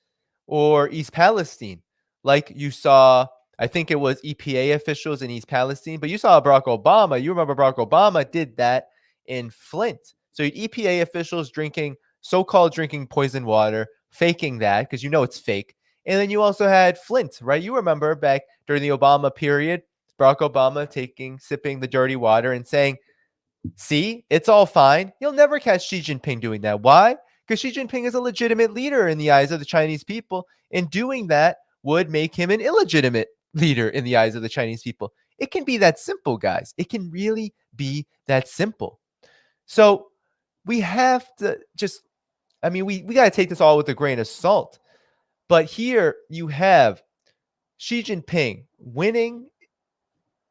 or East Palestine, like you saw. I think it was EPA officials in East Palestine, but you saw Barack Obama. You remember Barack Obama did that in Flint. So you had EPA officials drinking so-called drinking poisoned water, faking that because you know it's fake. And then you also had Flint, right? You remember back during the Obama period, Barack Obama sipping the dirty water and saying, see, it's all fine. You'll never catch Xi Jinping doing that. Why? Because Xi Jinping is a legitimate leader in the eyes of the Chinese people, and doing that would make him an illegitimate leader in the eyes of the Chinese people. It can be that simple, guys. It can really be that simple. So we have to we got to take this all with a grain of salt. But here you have Xi Jinping winning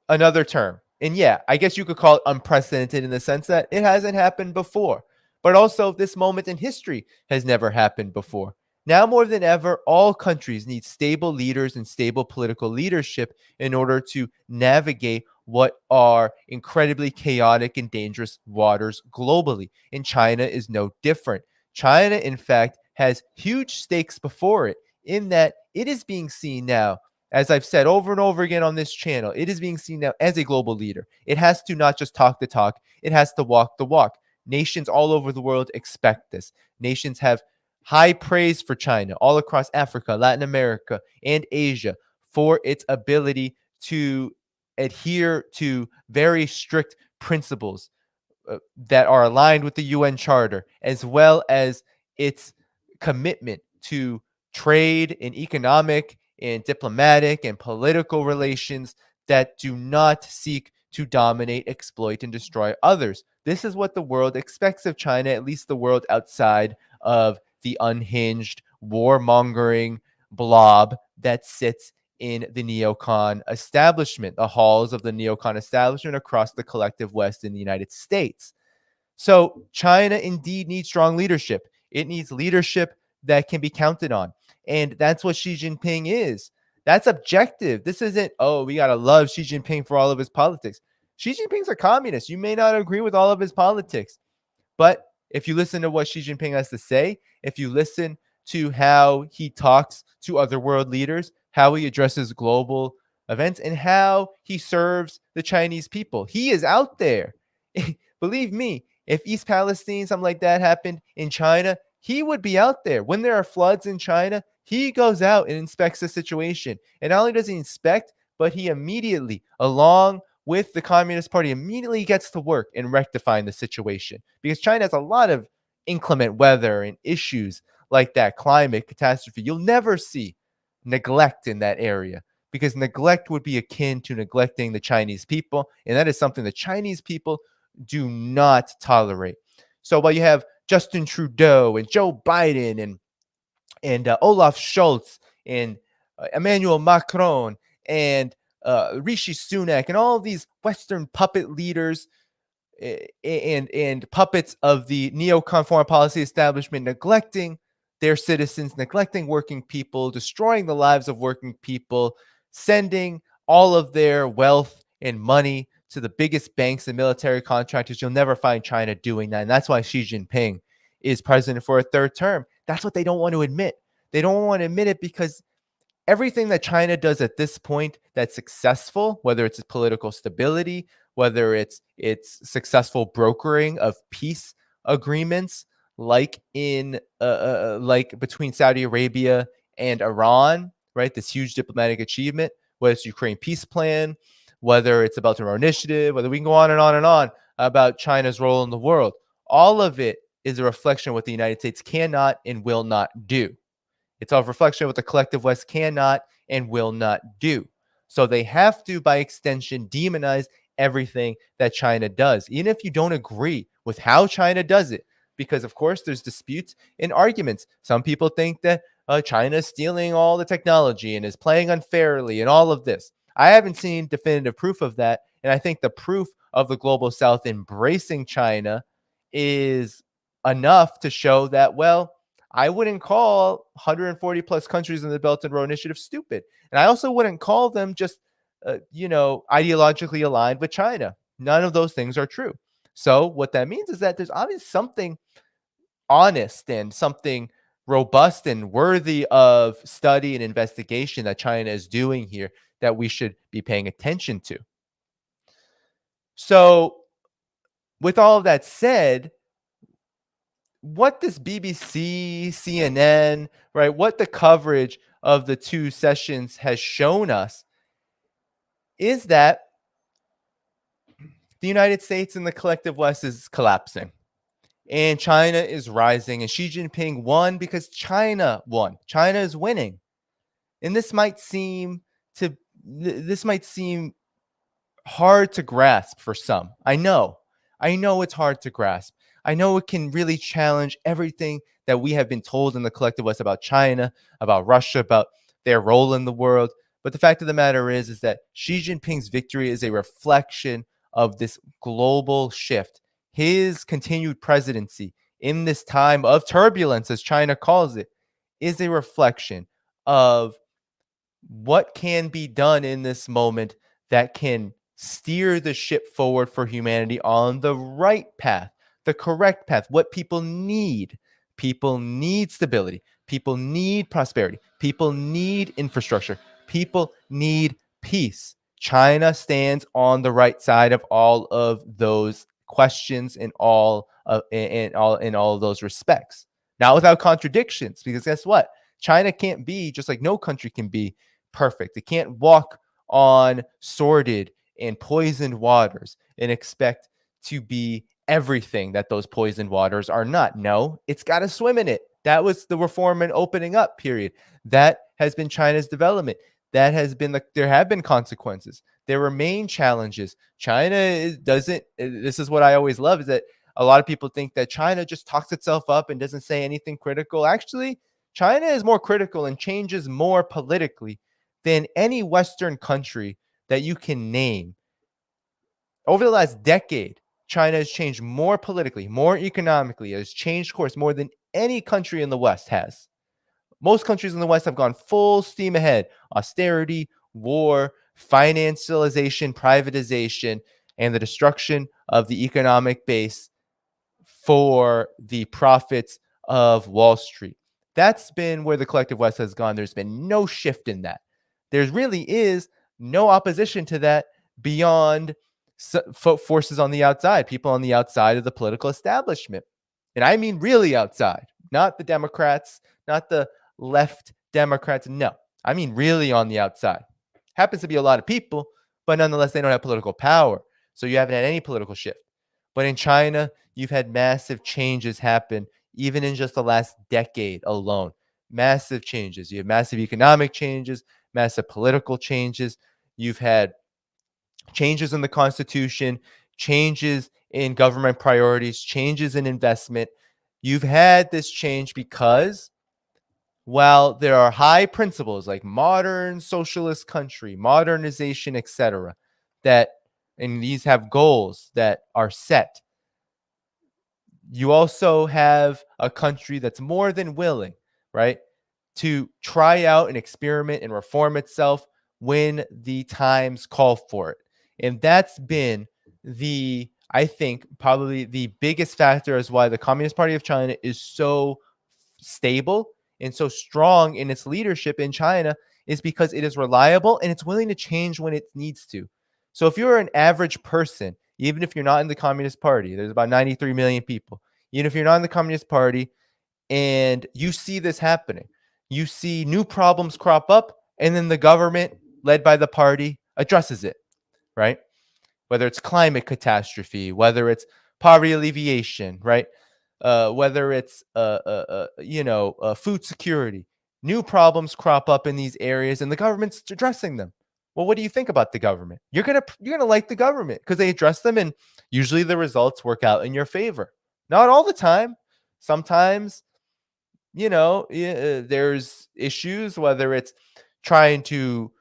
another term. And yeah, I guess you could call it unprecedented in the sense that it hasn't happened before. But also, this moment in history has never happened before. Now more than ever, all countries need stable leaders and stable political leadership in order to navigate what are incredibly chaotic and dangerous waters globally. And China is no different. China, in fact, has huge stakes before it in that it is being seen now, as I've said over and over again on this channel, it is being seen now as a global leader. It has to not just talk the talk, it has to walk the walk. Nations all over the world expect this. Nations have high praise for China all across Africa, Latin America, and Asia for its ability to adhere to very strict principles that are aligned with the UN Charter, as well as its commitment to trade and economic and diplomatic and political relations that do not seek to dominate, exploit, and destroy others. This is what the world expects of China, at least the world outside of the unhinged, warmongering blob that sits in the neocon establishment, the halls of the neocon establishment across the collective West in the United States. So China indeed needs strong leadership. It needs leadership that can be counted on. And that's what Xi Jinping is. That's objective. This isn't, oh, we got to love Xi Jinping for all of his politics. Xi Jinping's a communist. You may not agree with all of his politics, but if you listen to what Xi Jinping has to say, if you listen to how he talks to other world leaders, how he addresses global events, and how he serves the Chinese people, he is out there. Believe me, if East Palestine, something like that happened in China, he would be out there. When there are floods in China, he goes out and inspects the situation. And not only does he inspect, but he immediately, along with the Communist Party, immediately gets to work in rectifying the situation. Because China has a lot of inclement weather and issues like that, climate catastrophe. You'll never see neglect in that area, because neglect would be akin to neglecting the Chinese people. And that is something the Chinese people do not tolerate. So while you have Justin Trudeau and Joe Biden and Olaf Scholz and Emmanuel Macron and Rishi Sunak and all of these Western puppet leaders and puppets of the neocon foreign policy establishment neglecting their citizens, neglecting working people, destroying the lives of working people, sending all of their wealth and money to the biggest banks and military contractors, you'll never find China doing that. And that's why Xi Jinping is president for a third term. That's what they don't want to admit. They don't want to admit it because everything that China does at this point that's successful, whether it's political stability, whether it's successful brokering of peace agreements, like between Saudi Arabia and Iran, right? This huge diplomatic achievement, whether it's Ukraine peace plan, whether it's Belt and Road Initiative, whether we can go on and on and on about China's role in the world. All of it is a reflection of what the United States cannot and will not do. It's a reflection of what the collective West cannot and will not do. So they have to, by extension, demonize everything that China does, even if you don't agree with how China does it. Because, of course, there's disputes and arguments. Some people think that China is stealing all the technology and is playing unfairly and all of this. I haven't seen definitive proof of that. And I think the proof of the global South embracing China is enough to show that, well, I wouldn't call 140 plus countries in the Belt and Road Initiative stupid. And I also wouldn't call them just, ideologically aligned with China. None of those things are true. So what that means is that there's obviously something honest and something robust and worthy of study and investigation that China is doing here that we should be paying attention to. So with all of that said, what this BBC, CNN, right, what the coverage of the two sessions has shown us is that the United States and the collective West is collapsing and China is rising, and Xi Jinping won because China won. China is winning. And this might seem hard to grasp for some. I know it's hard to grasp. I know it can really challenge everything that we have been told in the collective West about China, about Russia, about their role in the world. But the fact of the matter is that Xi Jinping's victory is a reflection of this global shift. His continued presidency in this time of turbulence, as China calls it, is a reflection of what can be done in this moment that can steer the ship forward for humanity on the right path, the correct path, what people need. People need stability. People need prosperity. People need infrastructure. People need peace. China stands on the right side of all of those questions in all of those respects. Not without contradictions, because guess what? China can't be, just like no country can be, perfect. It can't walk on sordid and poisoned waters and expect to be everything that those poisoned waters are not. No, it's got to swim in it. That was the reform and opening up period. That has been China's development. That has been there have been consequences. There remain challenges. China doesn't, this is what I always love, is that a lot of people think that China just talks itself up and doesn't say anything critical. Actually, China is more critical and changes more politically than any Western country that you can name. Over the last decade, China has changed more politically, more economically, has changed course more than any country in the West has. Most countries in the West have gone full steam ahead. Austerity, war, financialization, privatization, and the destruction of the economic base for the profits of Wall Street. That's been where the collective West has gone. There's been no shift in that. There really is no opposition to that beyond forces on the outside, people on the outside of the political establishment. And I mean really outside, not the Democrats, not the left Democrats. No, I mean really on the outside. Happens to be a lot of people, but nonetheless, they don't have political power. So you haven't had any political shift. But in China, you've had massive changes happen, even in just the last decade alone. Massive changes. You have massive economic changes, massive political changes. You've had changes in the constitution, changes in government priorities, changes in investment. You've had this change because while there are high principles like modern socialist country, modernization, etc., and these have goals that are set, you also have a country that's more than willing, right, to try out and experiment and reform itself when the times call for it. And that's been I think, probably the biggest factor as why the Communist Party of China is so stable and so strong in its leadership in China, is because it is reliable and it's willing to change when it needs to. So if you're an average person, even if you're not in the Communist Party, there's about 93 million people, even if you're not in the Communist Party and you see this happening, you see new problems crop up, and then the government led by the party addresses it, right? Whether it's climate catastrophe, whether it's poverty alleviation, right? Whether it's food security, new problems crop up in these areas, and the government's addressing them. Well, what do you think about the government? You're gonna like the government because they address them, and usually the results work out in your favor. Not all the time. Sometimes, there's issues, whether it's trying to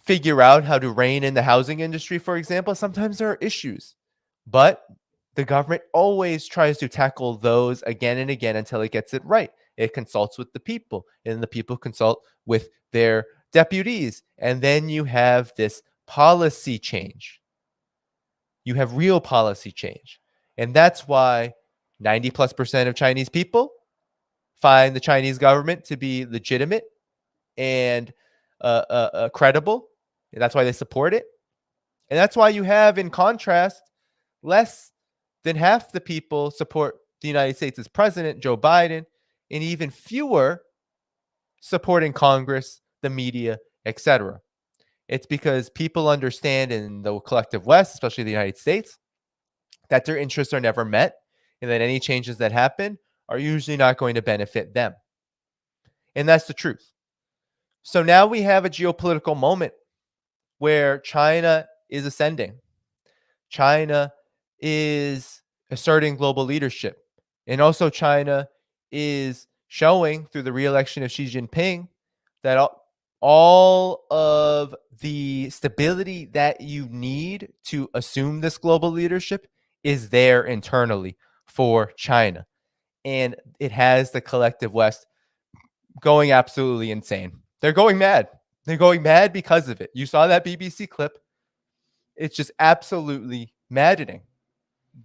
figure out how to rein in the housing industry, for example, sometimes there are issues. But the government always tries to tackle those again and again until it gets it right. It consults with the people, and the people consult with their deputies. And then you have this policy change. You have real policy change. And that's why 90+% of Chinese people find the Chinese government to be legitimate and credible. And that's why they support it. And that's why you have, in contrast, less than half the people support the United States as president, Joe Biden, and even fewer supporting Congress, the media, etc. It's because people understand in the collective West, especially the United States, that their interests are never met and that any changes that happen are usually not going to benefit them. And that's the truth. So now we have a geopolitical moment where China is ascending. China is asserting global leadership. And also China is showing through the re-election of Xi Jinping that all of the stability that you need to assume this global leadership is there internally for China. And it has the collective West going absolutely insane. They're going mad. They're going mad because of it. You saw that BBC clip. It's just absolutely maddening.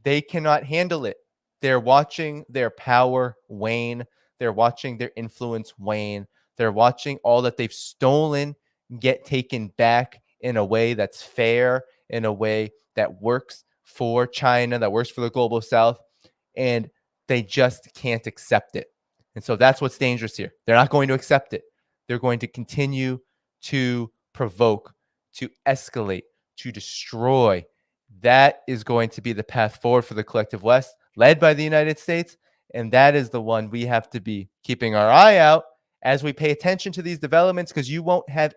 They cannot handle it. They're watching their power wane. They're watching their influence wane. They're watching all that they've stolen get taken back in a way that's fair, in a way that works for China, that works for the global South. And they just can't accept it. And so that's what's dangerous here. They're not going to accept it. They're going to continue to provoke, to escalate, to destroy. That is going to be the path forward for the collective West, led by the United States. And that is the one we have to be keeping our eye out as we pay attention to these developments, because you won't have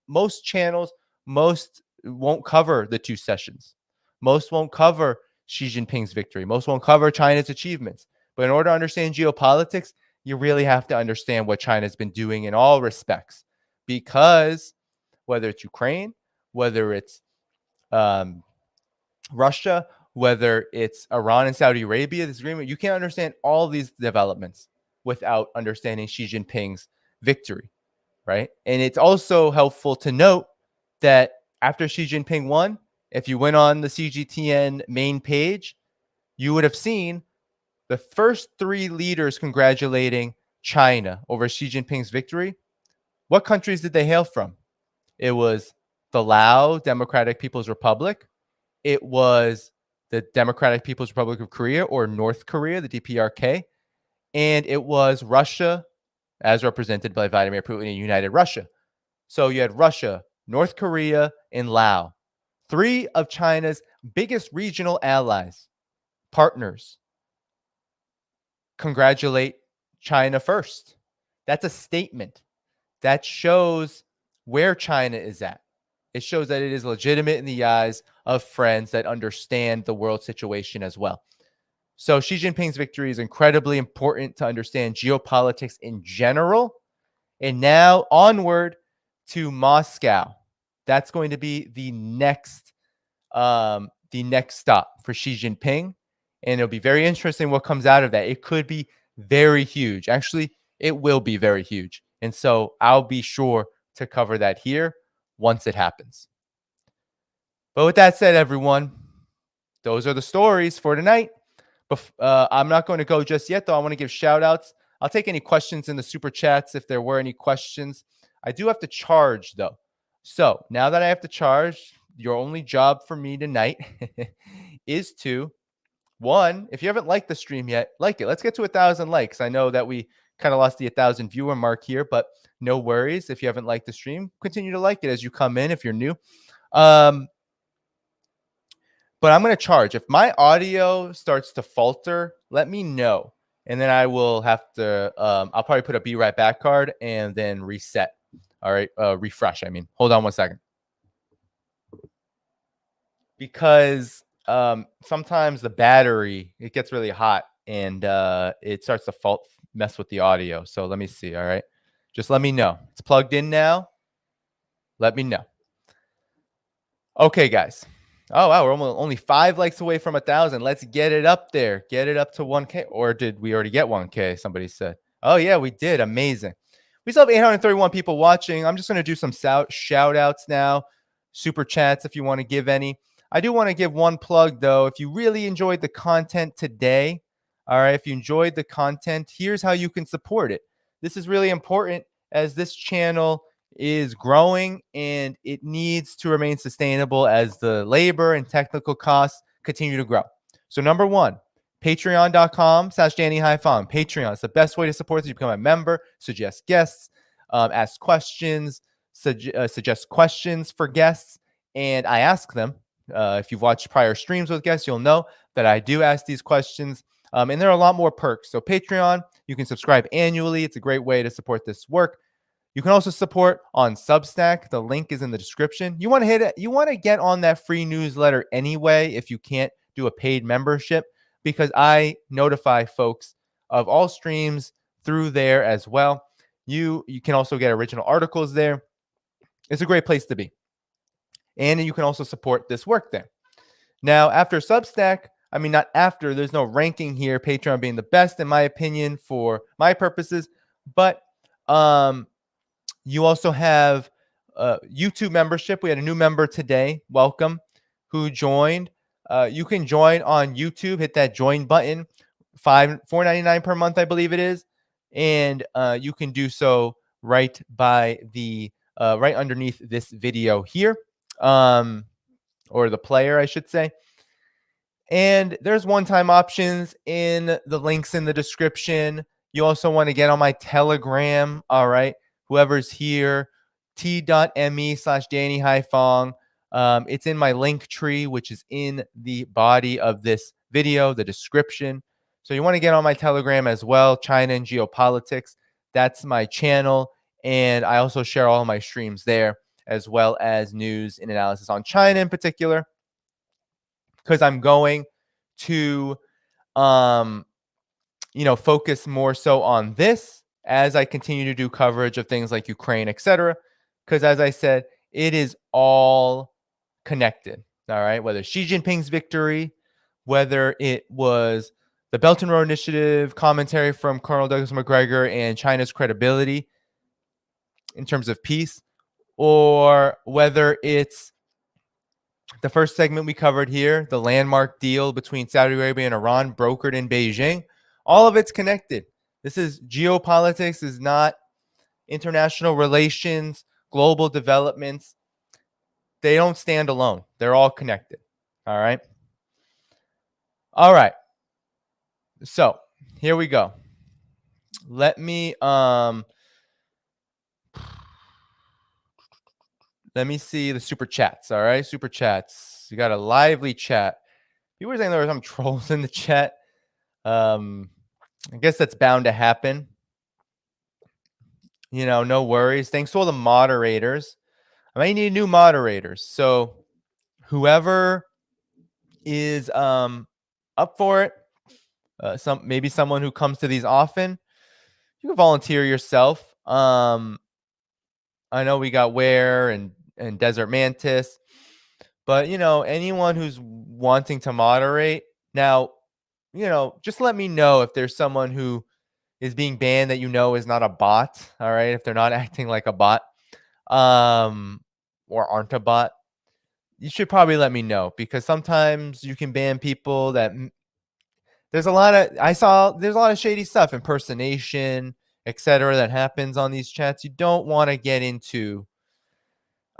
most channels, most won't cover the 2 sessions. Most won't cover Xi Jinping's victory. Most won't cover China's achievements. But in order to understand geopolitics, you really have to understand what China's been doing in all respects. Because whether it's Ukraine, whether it's Russia, whether it's Iran and Saudi Arabia, this agreement, you can't understand all these developments without understanding Xi Jinping's victory, right? And it's also helpful to note that after Xi Jinping won, if you went on the CGTN main page, you would have seen the first 3 leaders congratulating China over Xi Jinping's victory. What countries did they hail from? It was the Lao Democratic People's Republic. It was the Democratic People's Republic of Korea, or North Korea, the DPRK. And it was Russia, as represented by Vladimir Putin and United Russia. So you had Russia, North Korea, and Laos. 3 of China's biggest regional allies, partners, congratulate China first. That's a statement. That shows where China is at. It shows that it is legitimate in the eyes of friends that understand the world situation as well. So Xi Jinping's victory is incredibly important to understand geopolitics in general. And now onward to Moscow. That's going to be the next stop for Xi Jinping. And it'll be very interesting what comes out of that. It could be very huge. Actually, it will be very huge. And so I'll be sure to cover that here once it happens. But with that said, everyone, those are the stories for tonight. I'm not going to go just yet, though. I want to give shout outs. I'll take any questions in the super chats if there were any questions. I do have to charge, though. So now that I have to charge, your only job for me tonight is to, 1, if you haven't liked the stream yet, like it. Let's get to 1,000 likes. I know that we kind of lost the 1,000 viewer mark here, but no worries. If you haven't liked the stream, continue to like it as you come in if you're new. But I'm going to charge. If my audio starts to falter, let me know. And then I will have to, I'll probably put a be right back card and then reset. All right. Refresh. I mean, hold on one second. Because sometimes the battery, it gets really hot and it starts to mess with the audio. So let me see. All right. Just let me know. It's plugged in now. Let me know. Okay, guys. Oh, wow. We're only 5 likes away from 1,000. Let's get it up there. Get it up to 1K. Or did we already get 1K? Somebody said. Oh, yeah, we did. Amazing. We still have 831 people watching. I'm just going to do some shout outs now. Super chats if you want to give any. I do want to give one plug, though. If you really enjoyed the content today, all right, if you enjoyed the content, here's how you can support it. This is really important as this channel is growing and it needs to remain sustainable as the labor and technical costs continue to grow. So number one, patreon.com/DannyHaiphong. Patreon is the best way to support this. You become a member, suggest guests, ask questions, suggest questions for guests, and I ask them. If you've watched prior streams with guests, you'll know that I do ask these questions. And there are a lot more perks. So Patreon, you can subscribe annually. It's a great way to support this work. You can also support on Substack. The link is in the description. You want to hit it. You want to get on that free newsletter anyway if you can't do a paid membership, because I notify folks of all streams through there as well. You can also get original articles there. It's a great place to be. And you can also support this work there. Now, after Substack, I mean, not after, there's no ranking here, Patreon being the best in my opinion for my purposes, but you also have YouTube membership. We had a new member today, welcome, who joined. You can join on YouTube, hit that join button, $4.99 per month, I believe it is, and you can do so right by the right underneath this video here, or the player, I should say. And there's one-time options in the links in the description. You also want to get on my Telegram. All right. Whoever's here, t.me/DannyHaiphong. It's in my link tree, which is in the body of this video, the description. So you want to get on my Telegram as well, China and Geopolitics. That's my channel. And I also share all of my streams there, as well as news and analysis on China in particular, because I'm going to focus more so on this as I continue to do coverage of things like Ukraine, etc. Because as I said, it is all connected. All right, whether Xi Jinping's victory, whether it was the Belt and Road Initiative commentary from Colonel Douglas Macgregor and China's credibility in terms of peace, or whether it's the first segment we covered here, the landmark deal between Saudi Arabia and Iran brokered in Beijing, all of it's connected. This is geopolitics, is not international relations, global developments. They don't stand alone. They're all connected. All right. All right. So here we go. Let me see the super chats. All right. Super chats. You got a lively chat. People are saying there were some trolls in the chat. I guess that's bound to happen. No worries. Thanks to all the moderators. I might need new moderators. So whoever is up for it, maybe someone who comes to these often, you can volunteer yourself. I know we got Ware and Desert Mantis, but anyone who's wanting to moderate now, just let me know if there's someone who is being banned that is not a bot. All right, if they're not acting like a bot, or aren't a bot, you should probably let me know, because sometimes you can ban people that there's a lot of shady stuff, impersonation, etc., that happens on these chats. You don't want to get into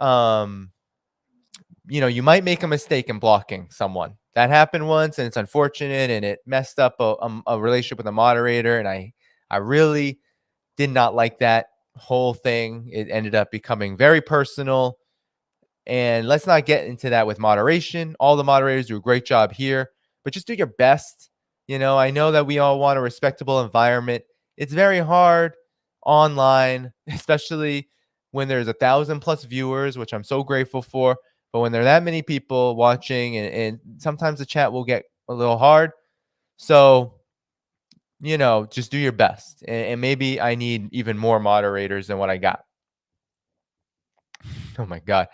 you might make a mistake in blocking someone. That happened once, and it's unfortunate, and it messed up a relationship with a moderator, and I really did not like that whole thing. It ended up becoming very personal, and let's not get into that with moderation. All the moderators do a great job here, but just do your best. I know that we all want a respectable environment. It's very hard online, especially when there's 1,000+ viewers, which I'm so grateful for. But when there are that many people watching, and sometimes the chat will get a little hard. So, just do your best. And maybe I need even more moderators than what I got. Oh, my God.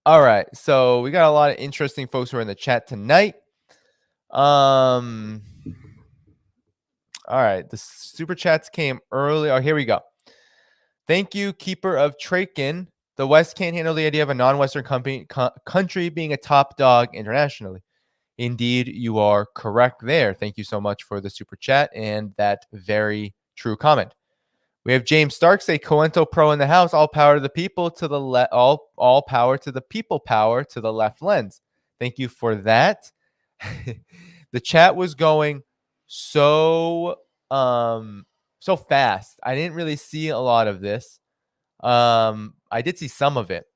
All right. So we got a lot of interesting folks who are in the chat tonight. All right. The super chats came early. Oh, here we go. Thank you, Keeper of Traken. The West can't handle the idea of a non-Western country being a top dog internationally. Indeed, you are correct there. Thank you so much for the super chat and that very true comment. We have James Stark say Coento Pro in the house. All power to the people to the left. All power to the people. Power to the left lens. Thank you for that. The chat was going so so fast. I didn't really see a lot of this. I did see some of it.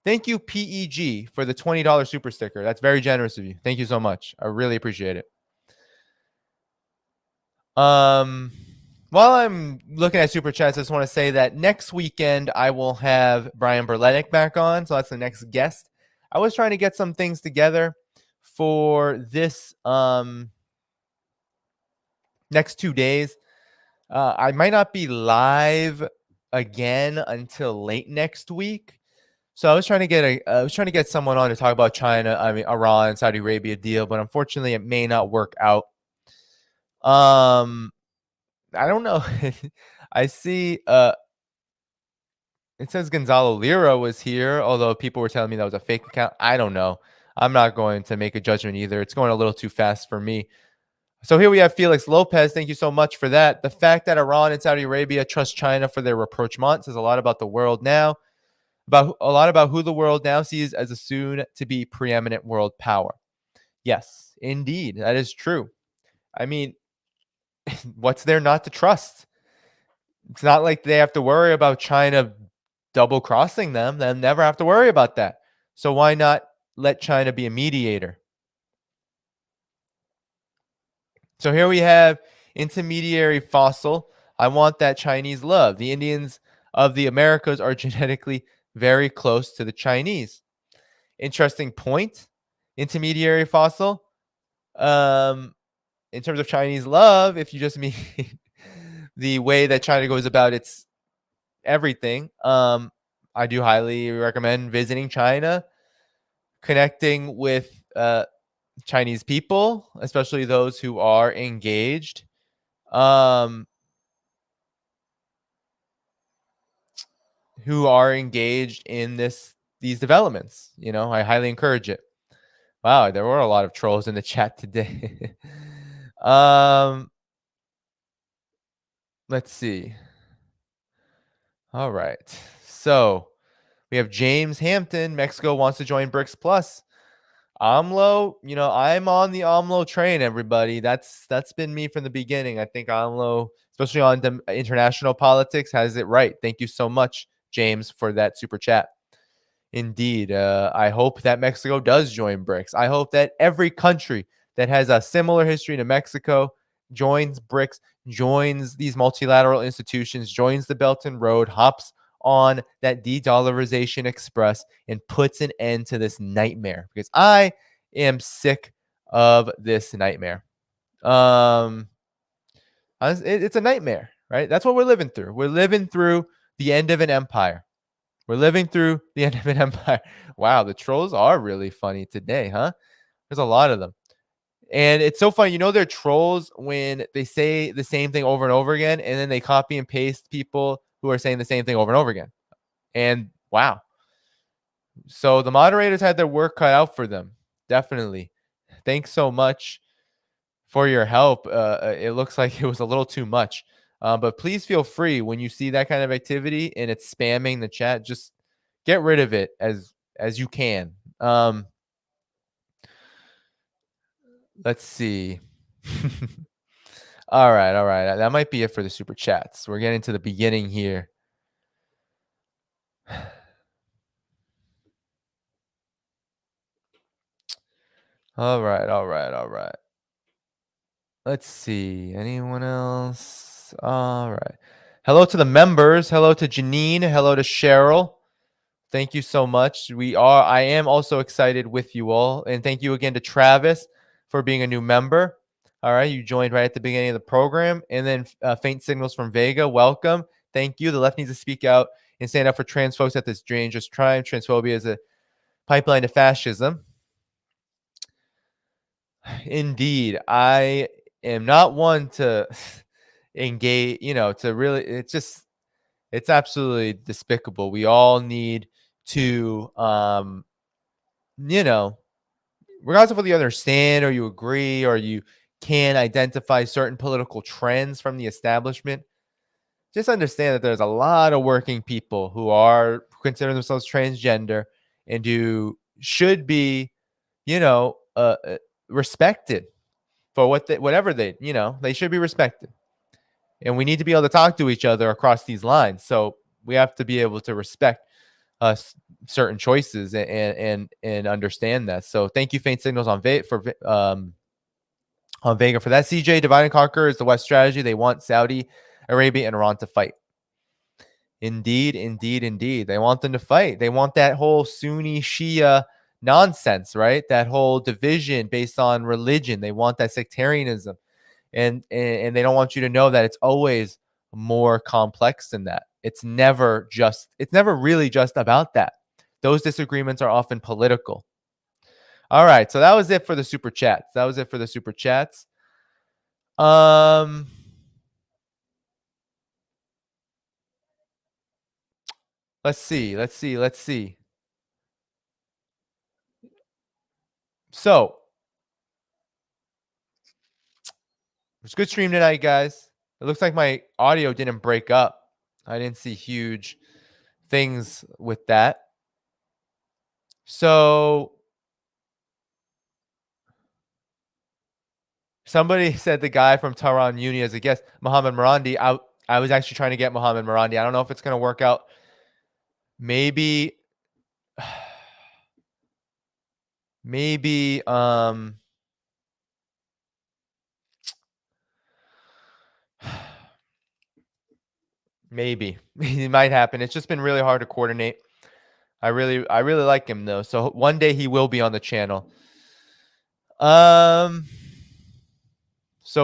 Thank you, PEG, for the $20 super sticker. That's very generous of you. Thank you so much. I really appreciate it. While I'm looking at super chats, I just want to say that next weekend I will have Brian Berletic back on. So that's the next guest. I was trying to get some things together for this next 2 days. I might not be live again until late next week. So I was trying to get someone on to talk about China, Iran, Saudi Arabia deal, but unfortunately it may not work out. I don't know. I see it says Gonzalo Lira was here, although people were telling me that was a fake account. I don't know. I'm not going to make a judgment either. It's going a little too fast for me. So here we have Felix Lopez. Thank you so much for that. The fact that Iran and Saudi Arabia trust China for their rapprochement says a lot about the world now, about who the world now sees as a soon-to-be preeminent world power. Yes, indeed, that is true. I mean, what's there not to trust? It's not like they have to worry about China double crossing them. They'll never have to worry about that. So why not let China be a mediator? So here we have intermediary fossil. I want that Chinese love. The Indians of the Americas are genetically very close to the Chinese. Interesting point. Intermediary fossil. In terms of Chinese love, if you just mean the way that China goes about its everything, I do highly recommend visiting China, connecting with Chinese people, especially those who are engaged. Who are engaged in these developments. You know, I highly encourage it. Wow, there were a lot of trolls in the chat today. Let's see. All right. So we have James Hampton. Mexico wants to join BRICS Plus. AMLO, you know, I'm on the AMLO train, everybody. That's been me from the beginning. I think AMLO, especially on the international politics, has it right. Thank you so much, James, for that super chat. Indeed. I hope that Mexico does join BRICS. I hope that every country that has a similar history to Mexico joins BRICS, joins these multilateral institutions, joins the Belt and Road, hops on that de-dollarization express, and puts an end to this nightmare, because I am sick of this nightmare. It's a nightmare, right? That's what we're living through. We're living through the end of an empire. We're living through the end of an empire. Wow, the trolls are really funny today, huh? There's a lot of them. And it's so funny. You know, they're trolls when they say the same thing over and over again, and then they copy and paste people who are saying the same thing over and over again. And wow. So the moderators had their work cut out for them. Definitely. Thanks so much for your help. It looks like it was a little too much. But please feel free when you see that kind of activity and it's spamming the chat, just get rid of it as you can. Let's see. All right. That might be it for the super chats. We're getting to the beginning here. All right. Let's see. Anyone else? All right. Hello to the members. Hello to Janine. Hello to Cheryl. Thank you so much. I am also excited with you all. And thank you again to Travis for being a new member. All right. You joined right at the beginning of the program. And then Faint Signals from Vega. Welcome. Thank you. The left needs to speak out and stand up for trans folks at this dangerous time. Transphobia is a pipeline to fascism. Indeed, I am not one to engage, to really, it's absolutely despicable. We all need to, regardless of whether you understand or you agree or you can identify certain political trends from the establishment, just understand that there's a lot of working people who consider themselves transgender and who should be, respected for whatever they should be respected. And we need to be able to talk to each other across these lines. So we have to be able to respect certain choices and understand that. So thank you, Faint Signals on Vega for that. CJ, divide and conquer is the West strategy. They want Saudi Arabia and Iran to fight. Indeed. They want them to fight. They want that whole Sunni Shia nonsense, right? That whole division based on religion. They want that sectarianism. And they don't want you to know that it's always more complex than that. It's never really just about that. Those disagreements are often political. All right, so that was it for the super chats. Let's see. So, it's a good stream tonight, guys. It looks like my audio didn't break up. I didn't see huge things with that. So, somebody said the guy from Tehran Uni as a guest, Mohammed Marandi. I was actually trying to get Mohammed Marandi. I don't know if it's going to work out. Maybe, maybe it might happen. It's just been really hard to coordinate. I really like him though. So one day he will be on the channel. So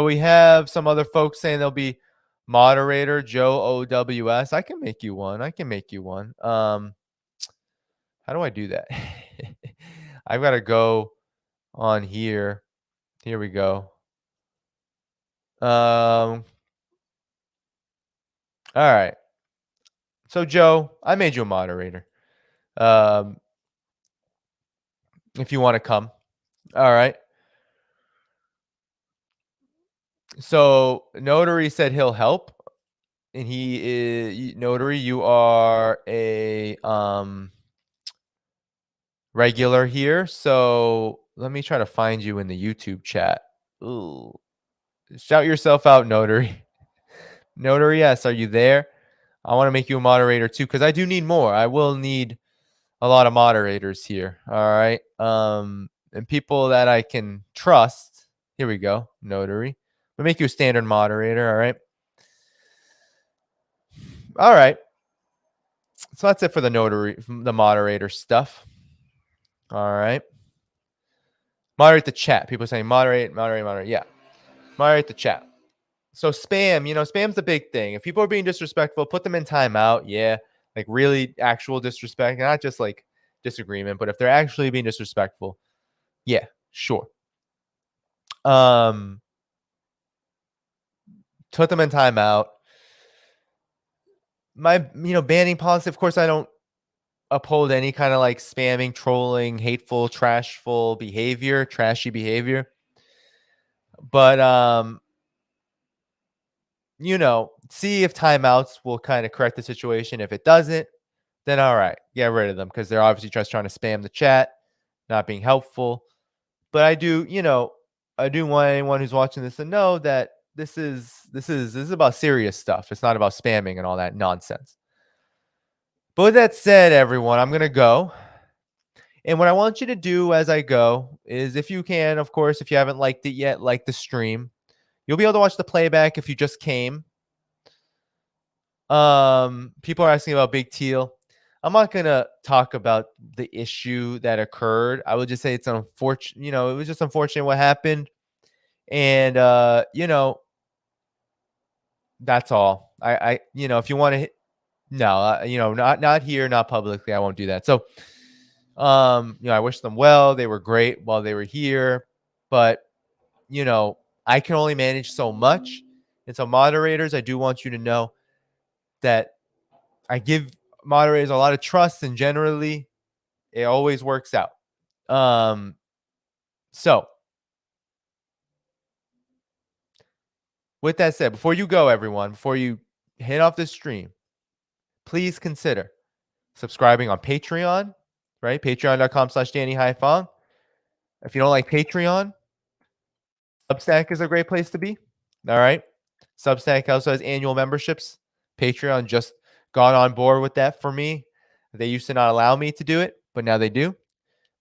we have some other folks saying they'll be moderator, Joe OWS. I can make you one. How do I do that? I've got to go on here. Here we go. All right. So Joe, I made you a moderator. If you want to come. All right. So Notary said he'll help. And he is Notary, you are a regular here. So let me try to find you in the YouTube chat. Ooh. Shout yourself out, Notary. Notary, yes, are you there? I want to make you a moderator too, because I do need more. I will need a lot of moderators here. All right. And people that I can trust. Here we go, Notary. We'll make you a standard moderator. All right. All right. So that's it for the moderator stuff. All right. Moderate the chat. People saying moderate. Yeah. Moderate the chat. So spam, spam's the big thing. If people are being disrespectful, put them in timeout. Yeah. Like really actual disrespect, not just like disagreement, but if they're actually being disrespectful, yeah, sure. Put them in timeout. My, banning policy, of course, I don't uphold any kind of like spamming, trolling, hateful, trashy behavior. But see if timeouts will kind of correct the situation. If it doesn't, then all right, get rid of them because they're obviously just trying to spam the chat, not being helpful. But I do want anyone who's watching this to know that this is about serious stuff. It's not about spamming and all that nonsense. But with that said, everyone, I'm going to go. And what I want you to do as I go is, if you can, of course, if you haven't liked it yet, like the stream. You'll be able to watch the playback if you just came. People are asking about Big Teal. I'm not going to talk about the issue that occurred. I would just say it's unfortunate. It was just unfortunate what happened. And, that's all. If you want to, no, not here, not publicly. I won't do that. So, I wish them well. They were great while they were here, but I can only manage so much. And so moderators, I do want you to know that I give moderators a lot of trust, and generally it always works out. So with that said, before you go, everyone, before you head off this stream, please consider subscribing on Patreon, right? Patreon.com/DannyHaiFong. If you don't like Patreon, Substack is a great place to be. All right. Substack also has annual memberships. Patreon just got on board with that for me. They used to not allow me to do it, but now they do.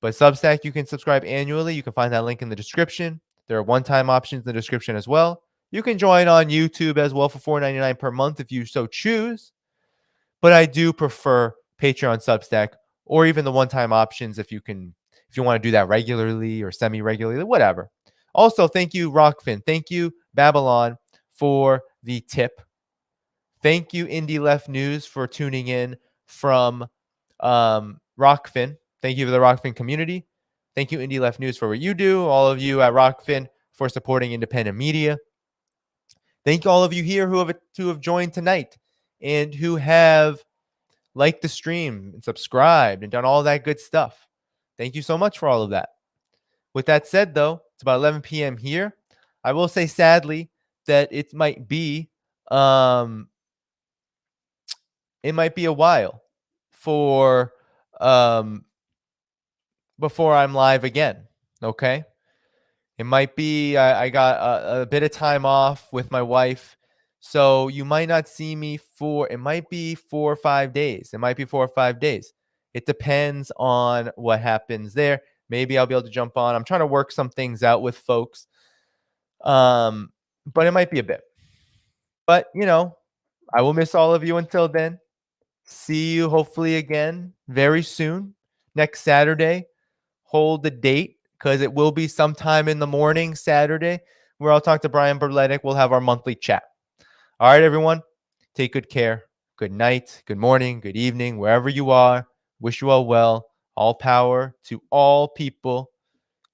But Substack, you can subscribe annually. You can find that link in the description. There are one-time options in the description as well. You can join on YouTube as well for $4.99 per month if you so choose. But I do prefer Patreon, Substack, or even the one-time options if you want to do that regularly or semi-regularly, whatever. Also, thank you, Rockfin. Thank you, Babylon, for the tip. Thank you, Indie Left News, for tuning in from Rockfin. Thank you to the Rockfin community. Thank you, Indie Left News, for what you do. All of you at Rockfin for supporting independent media. Thank all of you here who have joined tonight and who have liked the stream and subscribed and done all that good stuff. Thank you so much for all of that. With that said, though, it's about 11 p.m. here. I will say, sadly, that it might be a while for before I'm live again. Okay, it might be I got a bit of time off with my wife, so you might not see me for it might be 4 or 5 days. It might be 4 or 5 days. It depends on what happens there. Maybe I'll be able to jump on. I'm trying to work some things out with folks. But it might be a bit. But, I will miss all of you until then. See you hopefully again very soon. Next Saturday. Hold the date because it will be sometime in the morning Saturday where I'll talk to Brian Berletic. We'll have our monthly chat. All right, everyone. Take good care. Good night, good morning, good evening, wherever you are. Wish you all well. All power to all people.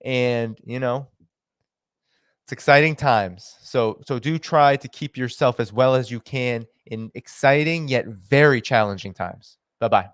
And, it's exciting times. So do try to keep yourself as well as you can in exciting yet very challenging times. Bye-bye.